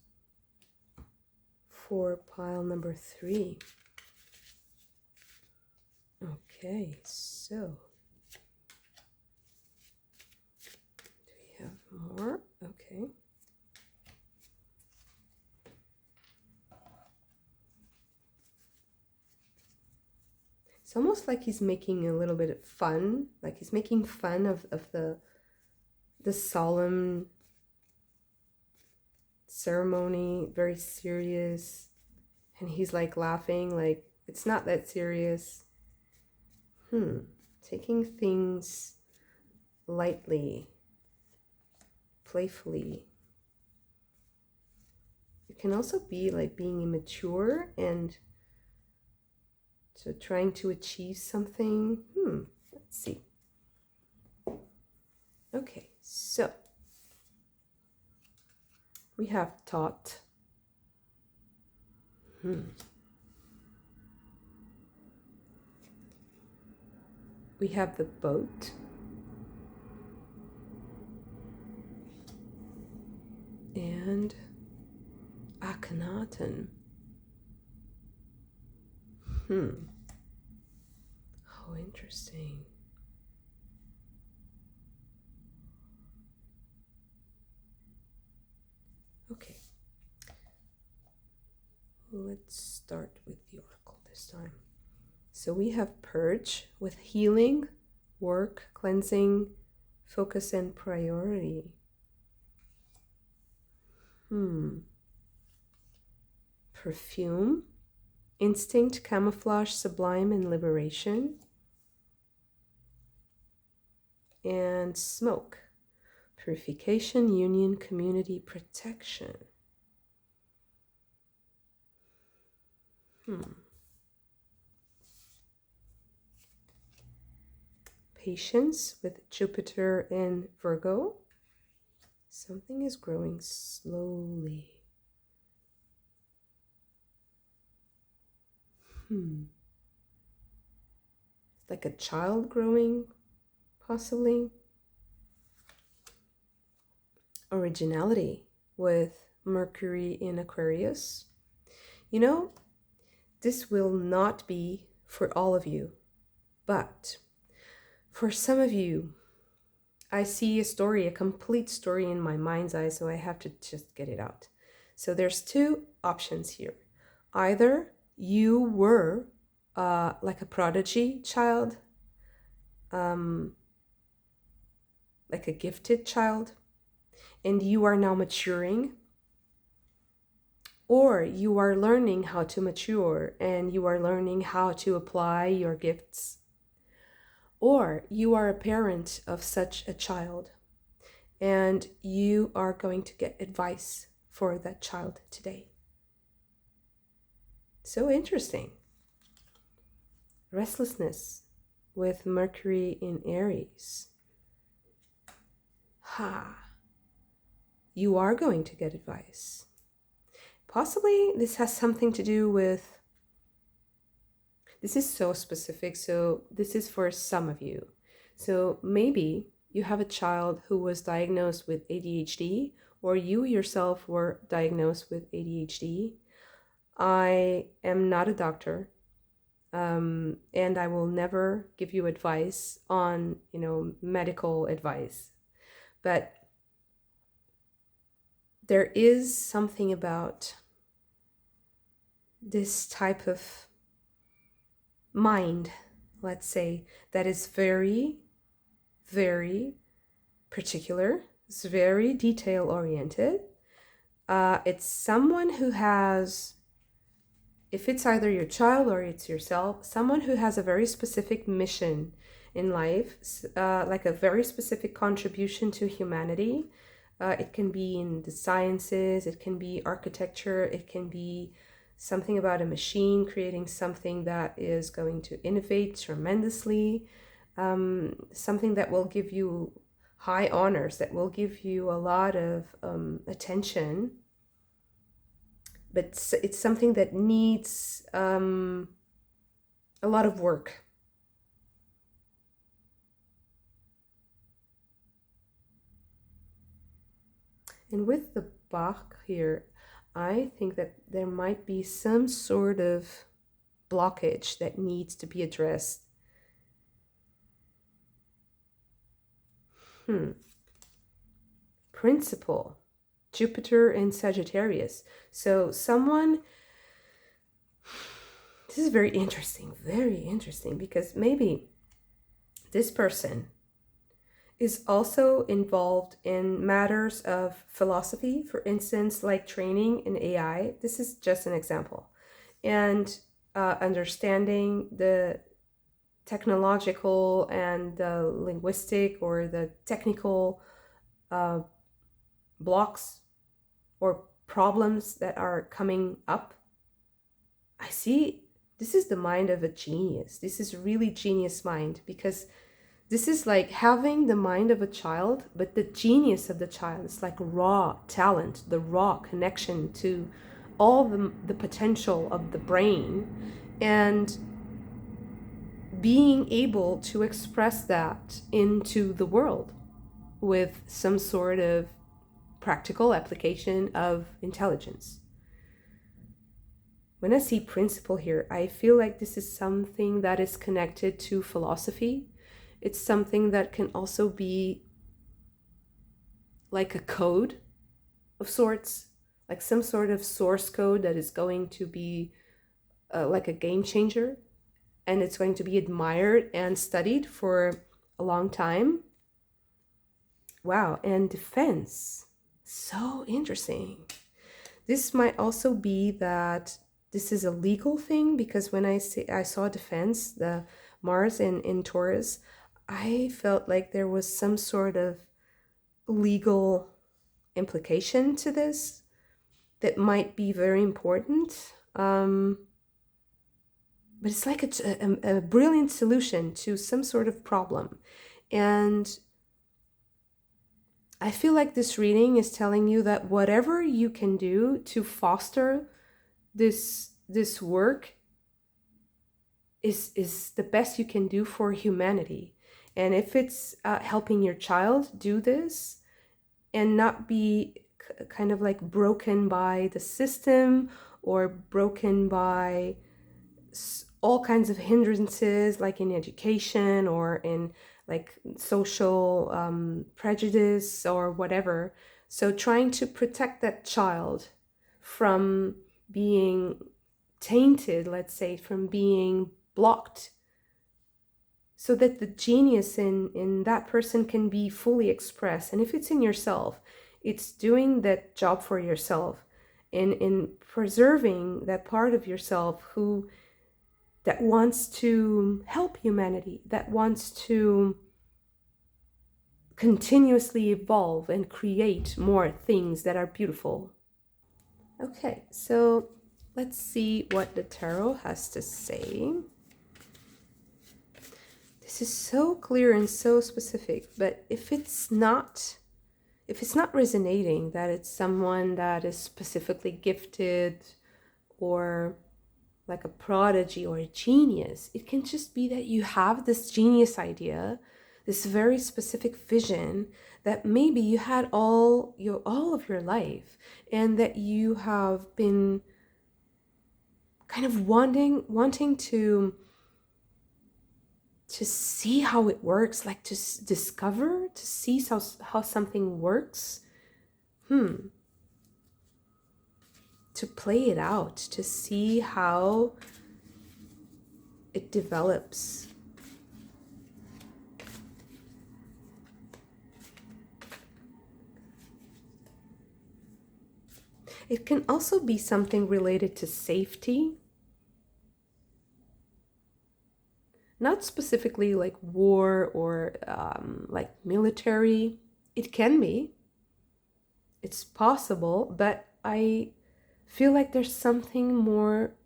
for pile number 3? Okay, so do we have more? Okay. It's almost like he's making a little bit of fun, like he's making fun of the solemn ceremony, very serious, and he's like laughing, like it's not that serious. Taking things lightly, playfully. It can also be like being immature and so trying to achieve something. Let's see. Okay, so we have taught. We have the boat. And Akhenaten. How interesting. Okay. Let's start with the oracle this time. So we have purge with healing, work, cleansing, focus, and priority. Perfume, instinct, camouflage, sublime, and liberation. And smoke, purification, union, community, protection. Patience with Jupiter in Virgo. Something is growing slowly. It's like a child growing, possibly. Originality with Mercury in Aquarius. You know, this will not be for all of you, but for some of you, I see a story, a complete story in my mind's eye, so I have to just get it out. So there's two options here. Either you were like a prodigy child, like a gifted child, and you are now maturing, or you are learning how to mature and you are learning how to apply your gifts, or you are a parent of such a child and you are going to get advice for that child today. So interesting. Restlessness with Mercury in Aries. You are going to get advice. Possibly this has something to do with, this is so specific, so this is for some of you. So maybe you have a child who was diagnosed with ADHD, or you yourself were diagnosed with ADHD. I am not a doctor, and I will never give you advice on, medical advice. But there is something about this type of mind, let's say, that is very, very particular, It's very detail oriented. It's someone who has, if it's either your child or it's yourself, someone who has a very specific mission in life, like a very specific contribution to humanity. It can be in the sciences, it can be architecture, it can be something about a machine, creating something that is going to innovate tremendously, something that will give you high honors, that will give you a lot of attention, but it's something that needs a lot of work. And with the Bach here, I think that there might be some sort of blockage that needs to be addressed. Principle, Jupiter in Sagittarius. So someone, this is very interesting, because maybe this person is also involved in matters of philosophy, for instance, like training in AI. This is just an example. And understanding the technological and the linguistic or the technical blocks or problems that are coming up. I see this is the mind of a genius. This is really genius mind, because this is like having the mind of a child, but the genius of the child is like raw talent, the raw connection to all the potential of the brain, and being able to express that into the world with some sort of practical application of intelligence. When I see principle here, I feel like this is something that is connected to philosophy. It's something that can also be like a code of sorts, like some sort of source code that is going to be like a game changer, and it's going to be admired and studied for a long time. Wow, and defense. So interesting. This might also be that this is a legal thing, because when I saw defense, the Mars in Taurus, I felt like there was some sort of legal implication to this that might be very important. But it's like a brilliant solution to some sort of problem. And I feel like this reading is telling you that whatever you can do to foster this work is the best you can do for humanity. And if it's helping your child do this and not be kind of like broken by the system or broken by all kinds of hindrances, like in education or in like social prejudice or whatever. So trying to protect that child from being tainted, let's say, from being blocked, so that the genius in that person can be fully expressed. And if it's in yourself, it's doing that job for yourself, in preserving that part of yourself that wants to help humanity, that wants to continuously evolve and create more things that are beautiful. Okay, so let's see what the tarot has to say. This is so clear and so specific, but if it's not resonating that it's someone that is specifically gifted or like a prodigy or a genius, it can just be that you have this genius idea, this very specific vision that maybe you had all of your life, and that you have been kind of wanting to see how it works, like to discover, to see how something works, to play it out, to see how it develops. It can also be something related to safety, not specifically like war or like military. It can be, it's possible, but I feel like there's something more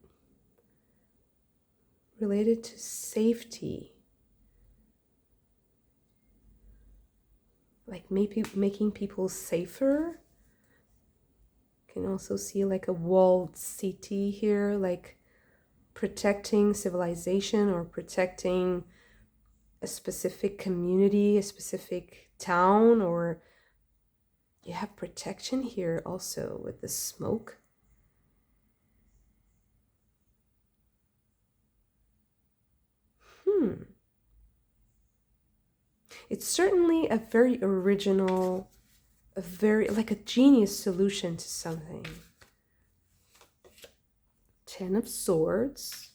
related to safety, like maybe making people safer. Can also see like a walled city here, like protecting civilization or protecting a specific community, a specific town, or you have protection here also with the smoke. It's certainly a very original, a very like a genius solution to something. 10 of Swords,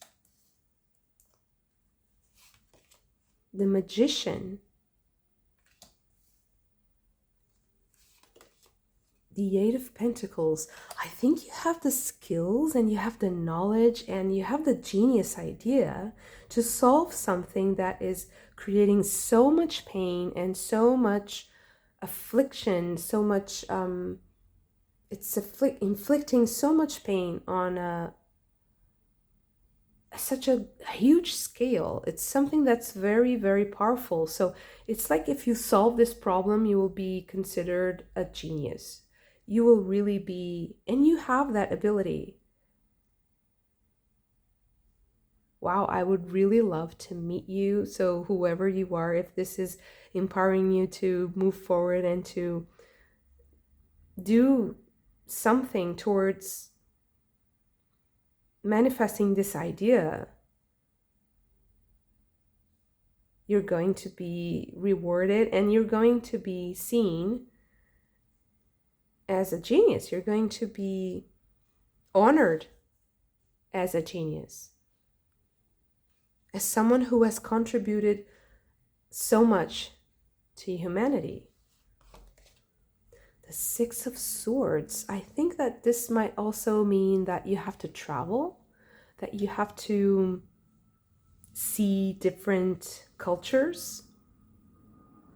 the Magician, the Eight of Pentacles. I think you have the skills and you have the knowledge and you have the genius idea to solve something that is creating so much pain and so much affliction, so much it's inflicting so much pain on such a huge scale. It's something that's very, very powerful. So it's like if you solve this problem, you will be considered a genius. You will really be, and you have that ability. Wow, I would really love to meet you. So whoever you are, if this is empowering you to move forward and to do something towards manifesting this idea, you're going to be rewarded and you're going to be seen as a genius. You're going to be honored as a genius, as someone who has contributed so much to humanity. The Six of Swords. I think that this might also mean that you have to travel, that you have to see different cultures,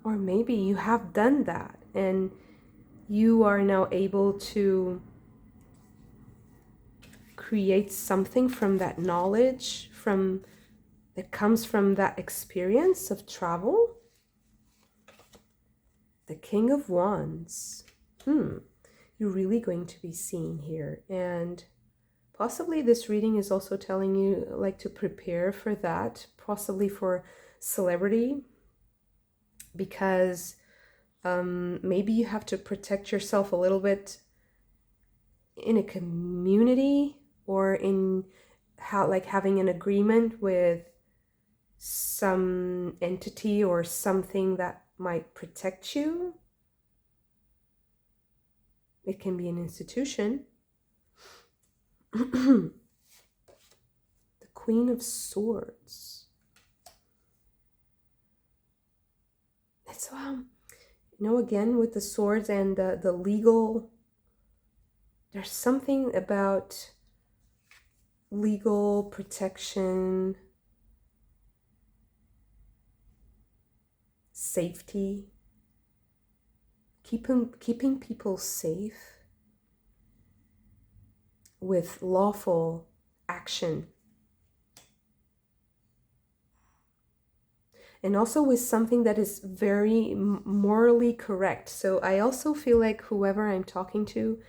or maybe you have done that and you are now able to create something from that knowledge that comes from that experience of travel. The King of Wands. You're really going to be seen here, and possibly this reading is also telling you like to prepare for that, possibly for celebrity, because maybe you have to protect yourself a little bit in a community, or in how like having an agreement with some entity or something that might protect you. It can be an institution. The Queen of Swords. It's again with the swords and the legal, there's something about legal protection, safety, keeping people safe with lawful action, and also with something that is very morally correct. So I also feel like whoever I'm talking to,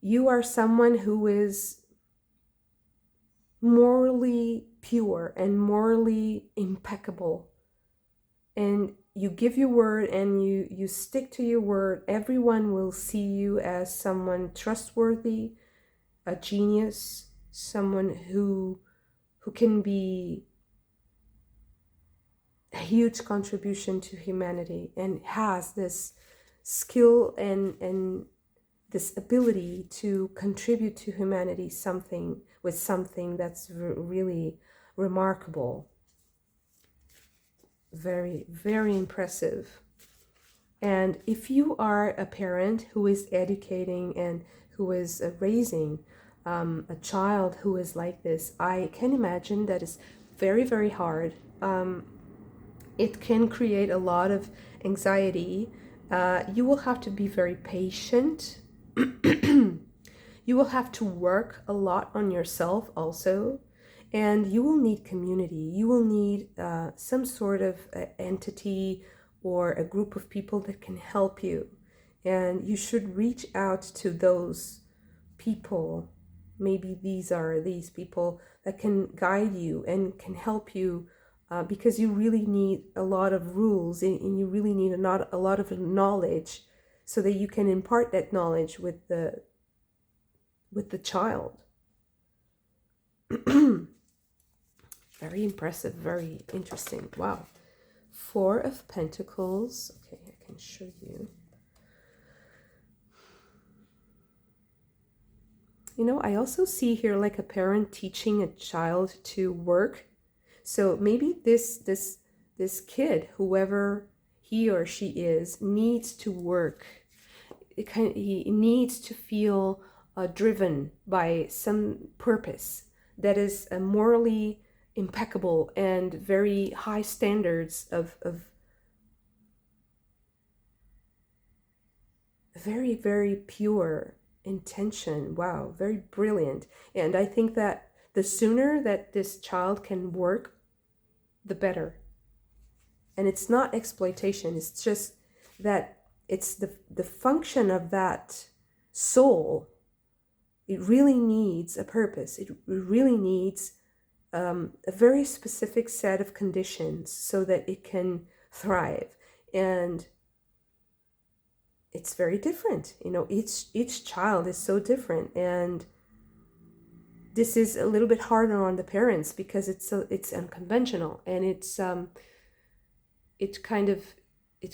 you are someone who is morally pure and morally impeccable, and you give your word and you stick to your word. Everyone will see you as someone trustworthy, a genius, someone who can be a huge contribution to humanity and has this skill and this ability to contribute to humanity something that's really remarkable. Very, very impressive. And if you are a parent who is educating and who is raising a child who is like this, I can imagine that is very, very hard. It can create a lot of anxiety. You will have to be very patient. You will have to work a lot on yourself also. And you will need community. You will need some sort of entity or a group of people that can help you. And you should reach out to those people. Maybe these are these people that can guide you and can help you, because you really need a lot of rules, and you really need a lot of knowledge so that you can impart that knowledge with the child. Very impressive, very interesting. Wow. Four of Pentacles. Okay, I can show you. You know, I also see here like a parent teaching a child to work. So maybe this kid, whoever he or she is, needs to work. He needs to feel driven by some purpose that is morally impeccable and very high standards of very, very pure intention. Wow, very brilliant. And I think that the sooner that this child can work, the better. And it's not exploitation, it's just that it's the function of that soul. It really needs a purpose. It really needs a very specific set of conditions so that it can thrive. And it's very different. You know, each child is so different. And this is a little bit harder on the parents because it's unconventional, and it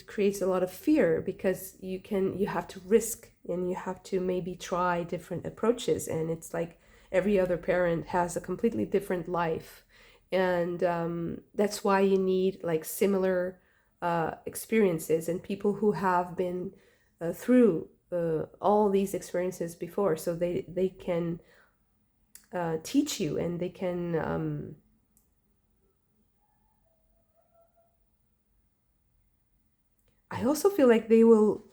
creates a lot of fear because you have to risk, and you have to maybe try different approaches, and it's like every other parent has a completely different life, and that's why you need like similar experiences and people who have been through all these experiences before, so they can teach you, and they can I also feel like it will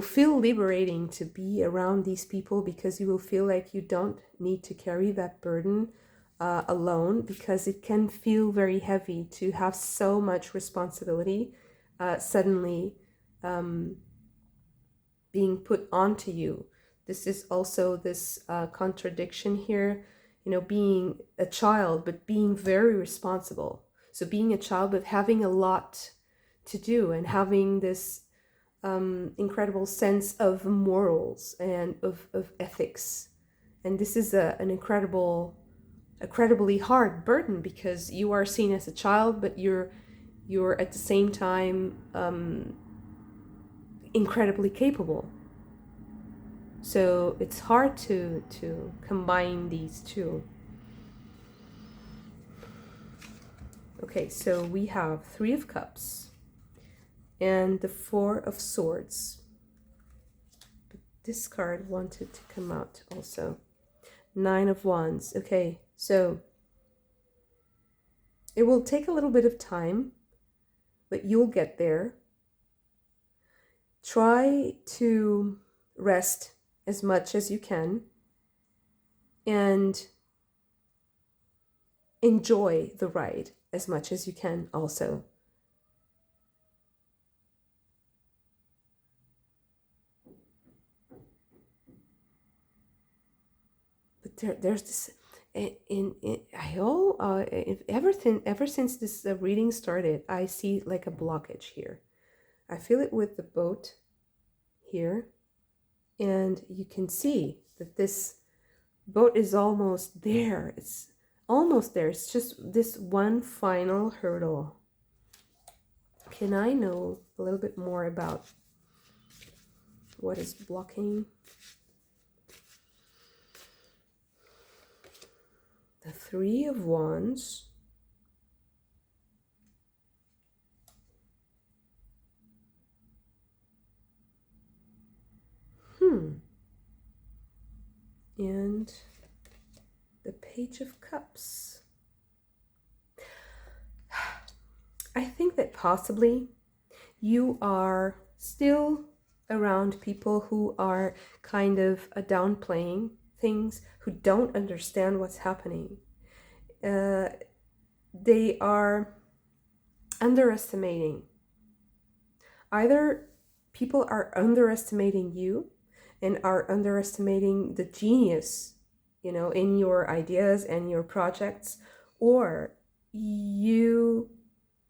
feel liberating to be around these people, because you will feel like you don't need to carry that burden alone, because it can feel very heavy to have so much responsibility suddenly being put onto you. This is also this contradiction here, you know, being a child but being very responsible. So being a child but having a lot to do, and having this incredible sense of morals and of ethics. And this is an incredibly hard burden, because you are seen as a child, but you're at the same time incredibly capable. So it's hard to combine these two. Okay, so we have Three of Cups and the Four of Swords. But this card wanted to come out also. Nine of Wands. Okay, so it will take a little bit of time, but you'll get there. Try to rest as much as you can and enjoy the ride as much as you can also. But there's this ever since this reading started, I see like a blockage here. I feel it with the boat here, and you can see that this boat is almost there. It's almost there. It's just this one final hurdle. Can I know a little bit more about what is blocking? The Three of Wands. and the Page of Cups. I think that possibly you are still around people who are kind of downplaying things, who don't understand what's happening. They are underestimating. Either people are underestimating you and are underestimating the genius, in your ideas and your projects, or you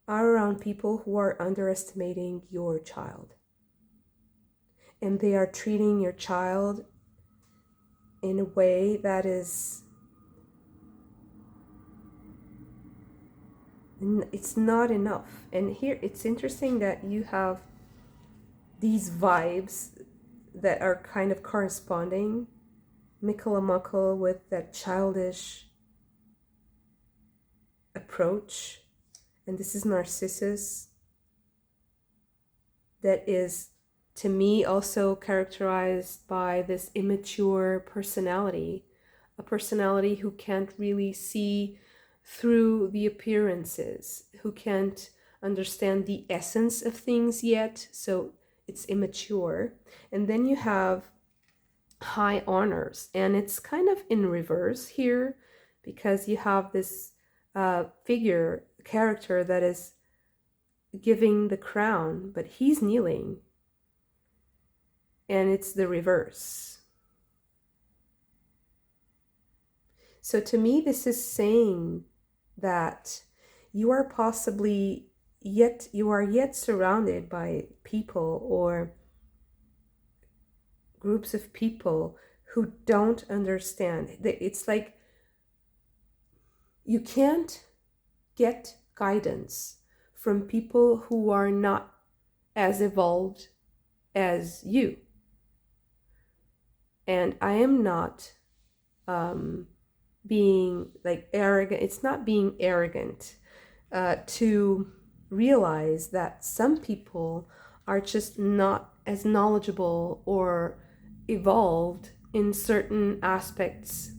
are around people who are underestimating your child. And they are treating your child in a way that is, it's not enough. And here it's interesting that you have these vibes that are kind of corresponding, Mickle with that childish approach. And this is Narcissus, that is, to me, also characterized by this immature personality, a personality who can't really see through the appearances, who can't understand the essence of things yet, so it's immature. And then you have High Honors, and it's kind of in reverse here, because you have this character that is giving the crown, but he's kneeling, and it's the reverse. So to me, this is saying that you are yet surrounded by people or groups of people who don't understand. It's like you can't get guidance from people who are not as evolved as you. And I am not being like arrogant. It's not being arrogant to realize that some people are just not as knowledgeable or evolved in certain aspects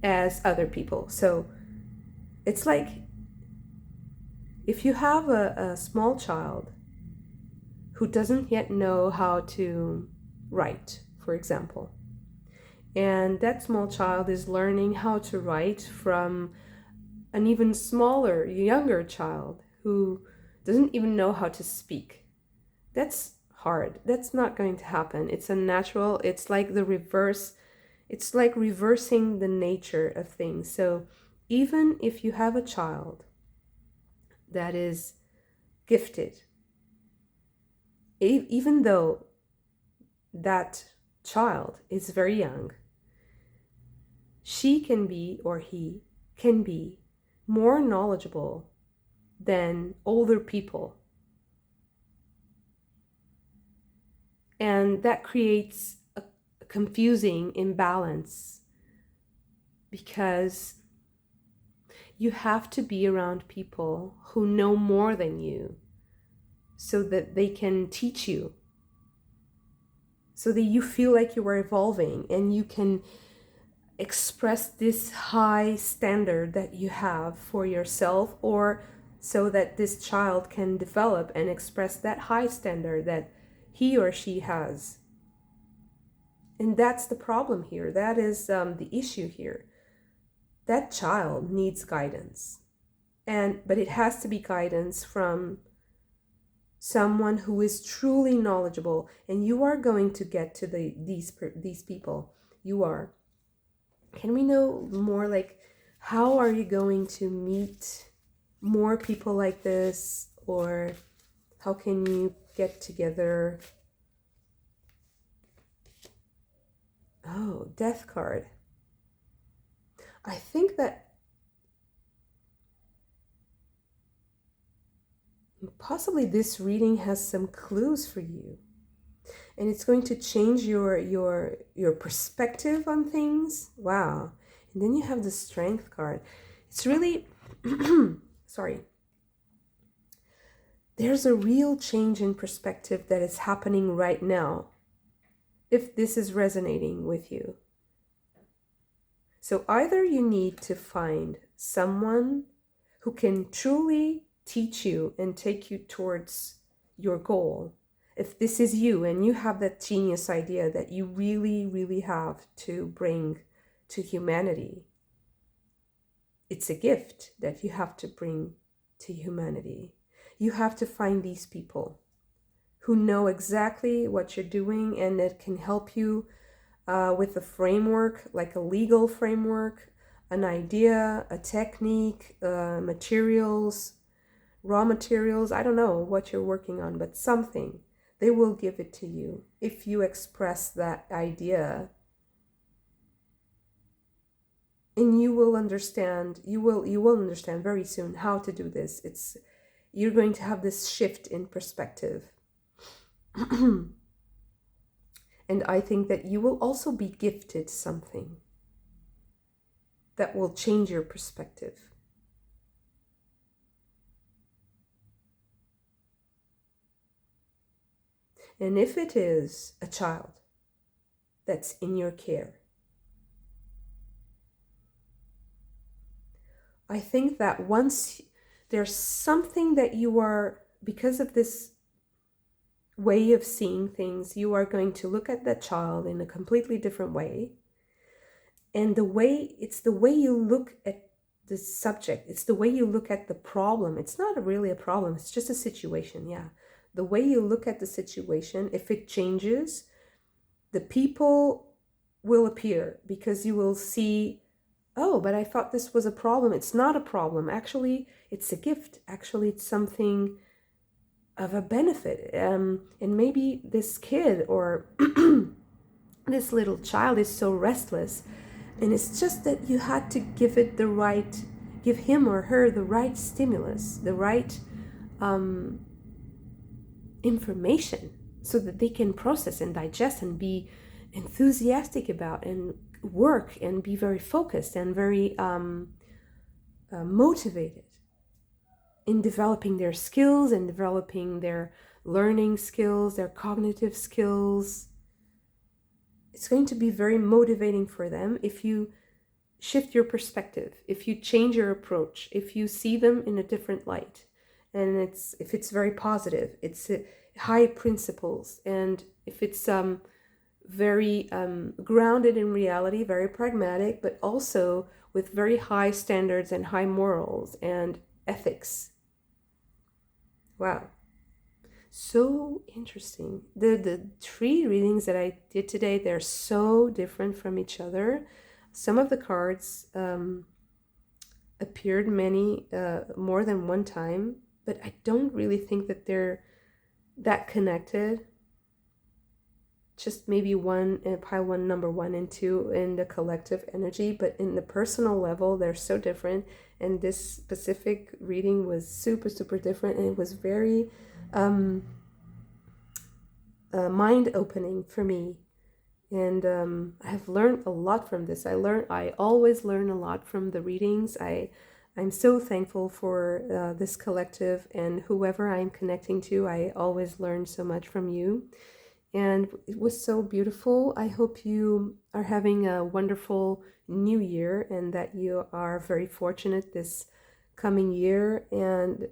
as other people. So it's like if you have a small child who doesn't yet know how to write, for example, and that small child is learning how to write from an even smaller, younger child who doesn't even know how to speak. That's hard. That's not going to happen. It's unnatural. It's like the reverse. It's like reversing the nature of things. So even if you have a child that is gifted, even though that child is very young, she can be, or he can be, more knowledgeable than older people. And that creates a confusing imbalance, because you have to be around people who know more than you so that they can teach you, so that you feel like you are evolving and you can express this high standard that you have for yourself, or so that this child can develop and express that high standard that he or she has. And that's the problem here. That is the issue here. That child needs guidance, but it has to be guidance from someone who is truly knowledgeable. And you are going to get to these people. You are. Can we know more, like, how are you going to meet more people like this, or how can you get together? Oh, Death card. I think that possibly this reading has some clues for you, and it's going to change your perspective on things. Wow. And then you have the Strength card. It's really sorry. There's a real change in perspective that is happening right now, if this is resonating with you. So either you need to find someone who can truly teach you and take you towards your goal. If this is you and you have that genius idea that you really, really have to bring to humanity, it's a gift that you have to bring to humanity. You have to find these people who know exactly what you're doing and that can help you with a framework, like a legal framework, an idea, a technique, materials, raw materials. I don't know what you're working on, but something. They will give it to you if you express that idea, and you will understand. You will understand very soon how to do this. You're going to have this shift in perspective. And I think that you will also be gifted something that will change your perspective. And if it is a child that's in your care, I think that once there's something that you are, because of this way of seeing things, you are going to look at that child in a completely different way. And it's the way you look at the subject, it's the way you look at the problem. It's not really a problem, it's just a situation, yeah. The way you look at the situation, if it changes, the people will appear because you will see, oh, but I thought this was a problem. It's not a problem. Actually, it's a gift. Actually, it's something of a benefit. And maybe this kid or this little child is so restless, and it's just that you had to give him or her the right stimulus, the right information, so that they can process and digest and be enthusiastic about and work and be very focused and very motivated in developing their skills and developing their learning skills, their cognitive skills. It's going to be very motivating for them if you shift your perspective, if you change your approach, if you see them in a different light. And if it's very positive, it's high principles, and if it's very grounded in reality, very pragmatic, but also with very high standards and high morals and ethics. Wow. So interesting. The three readings that I did today, they're so different from each other. Some of the cards appeared more than one time, but I don't really think that they're that connected. Just maybe pile one, number 1 and 2 in the collective energy, but in the personal level, they're so different. And this specific reading was super, super different, and it was very mind-opening for me. And I have learned a lot from this. I always learn a lot from the readings. I'm so thankful for this collective, and whoever I'm connecting to, I always learn so much from you. And it was so beautiful. I hope you are having a wonderful new year and that you are very fortunate this coming year. And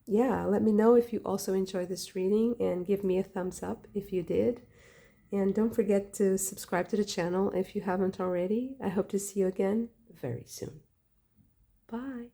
yeah, let me know if you also enjoyed this reading, and give me a thumbs up if you did. And don't forget to subscribe to the channel if you haven't already. I hope to see you again very soon. Bye.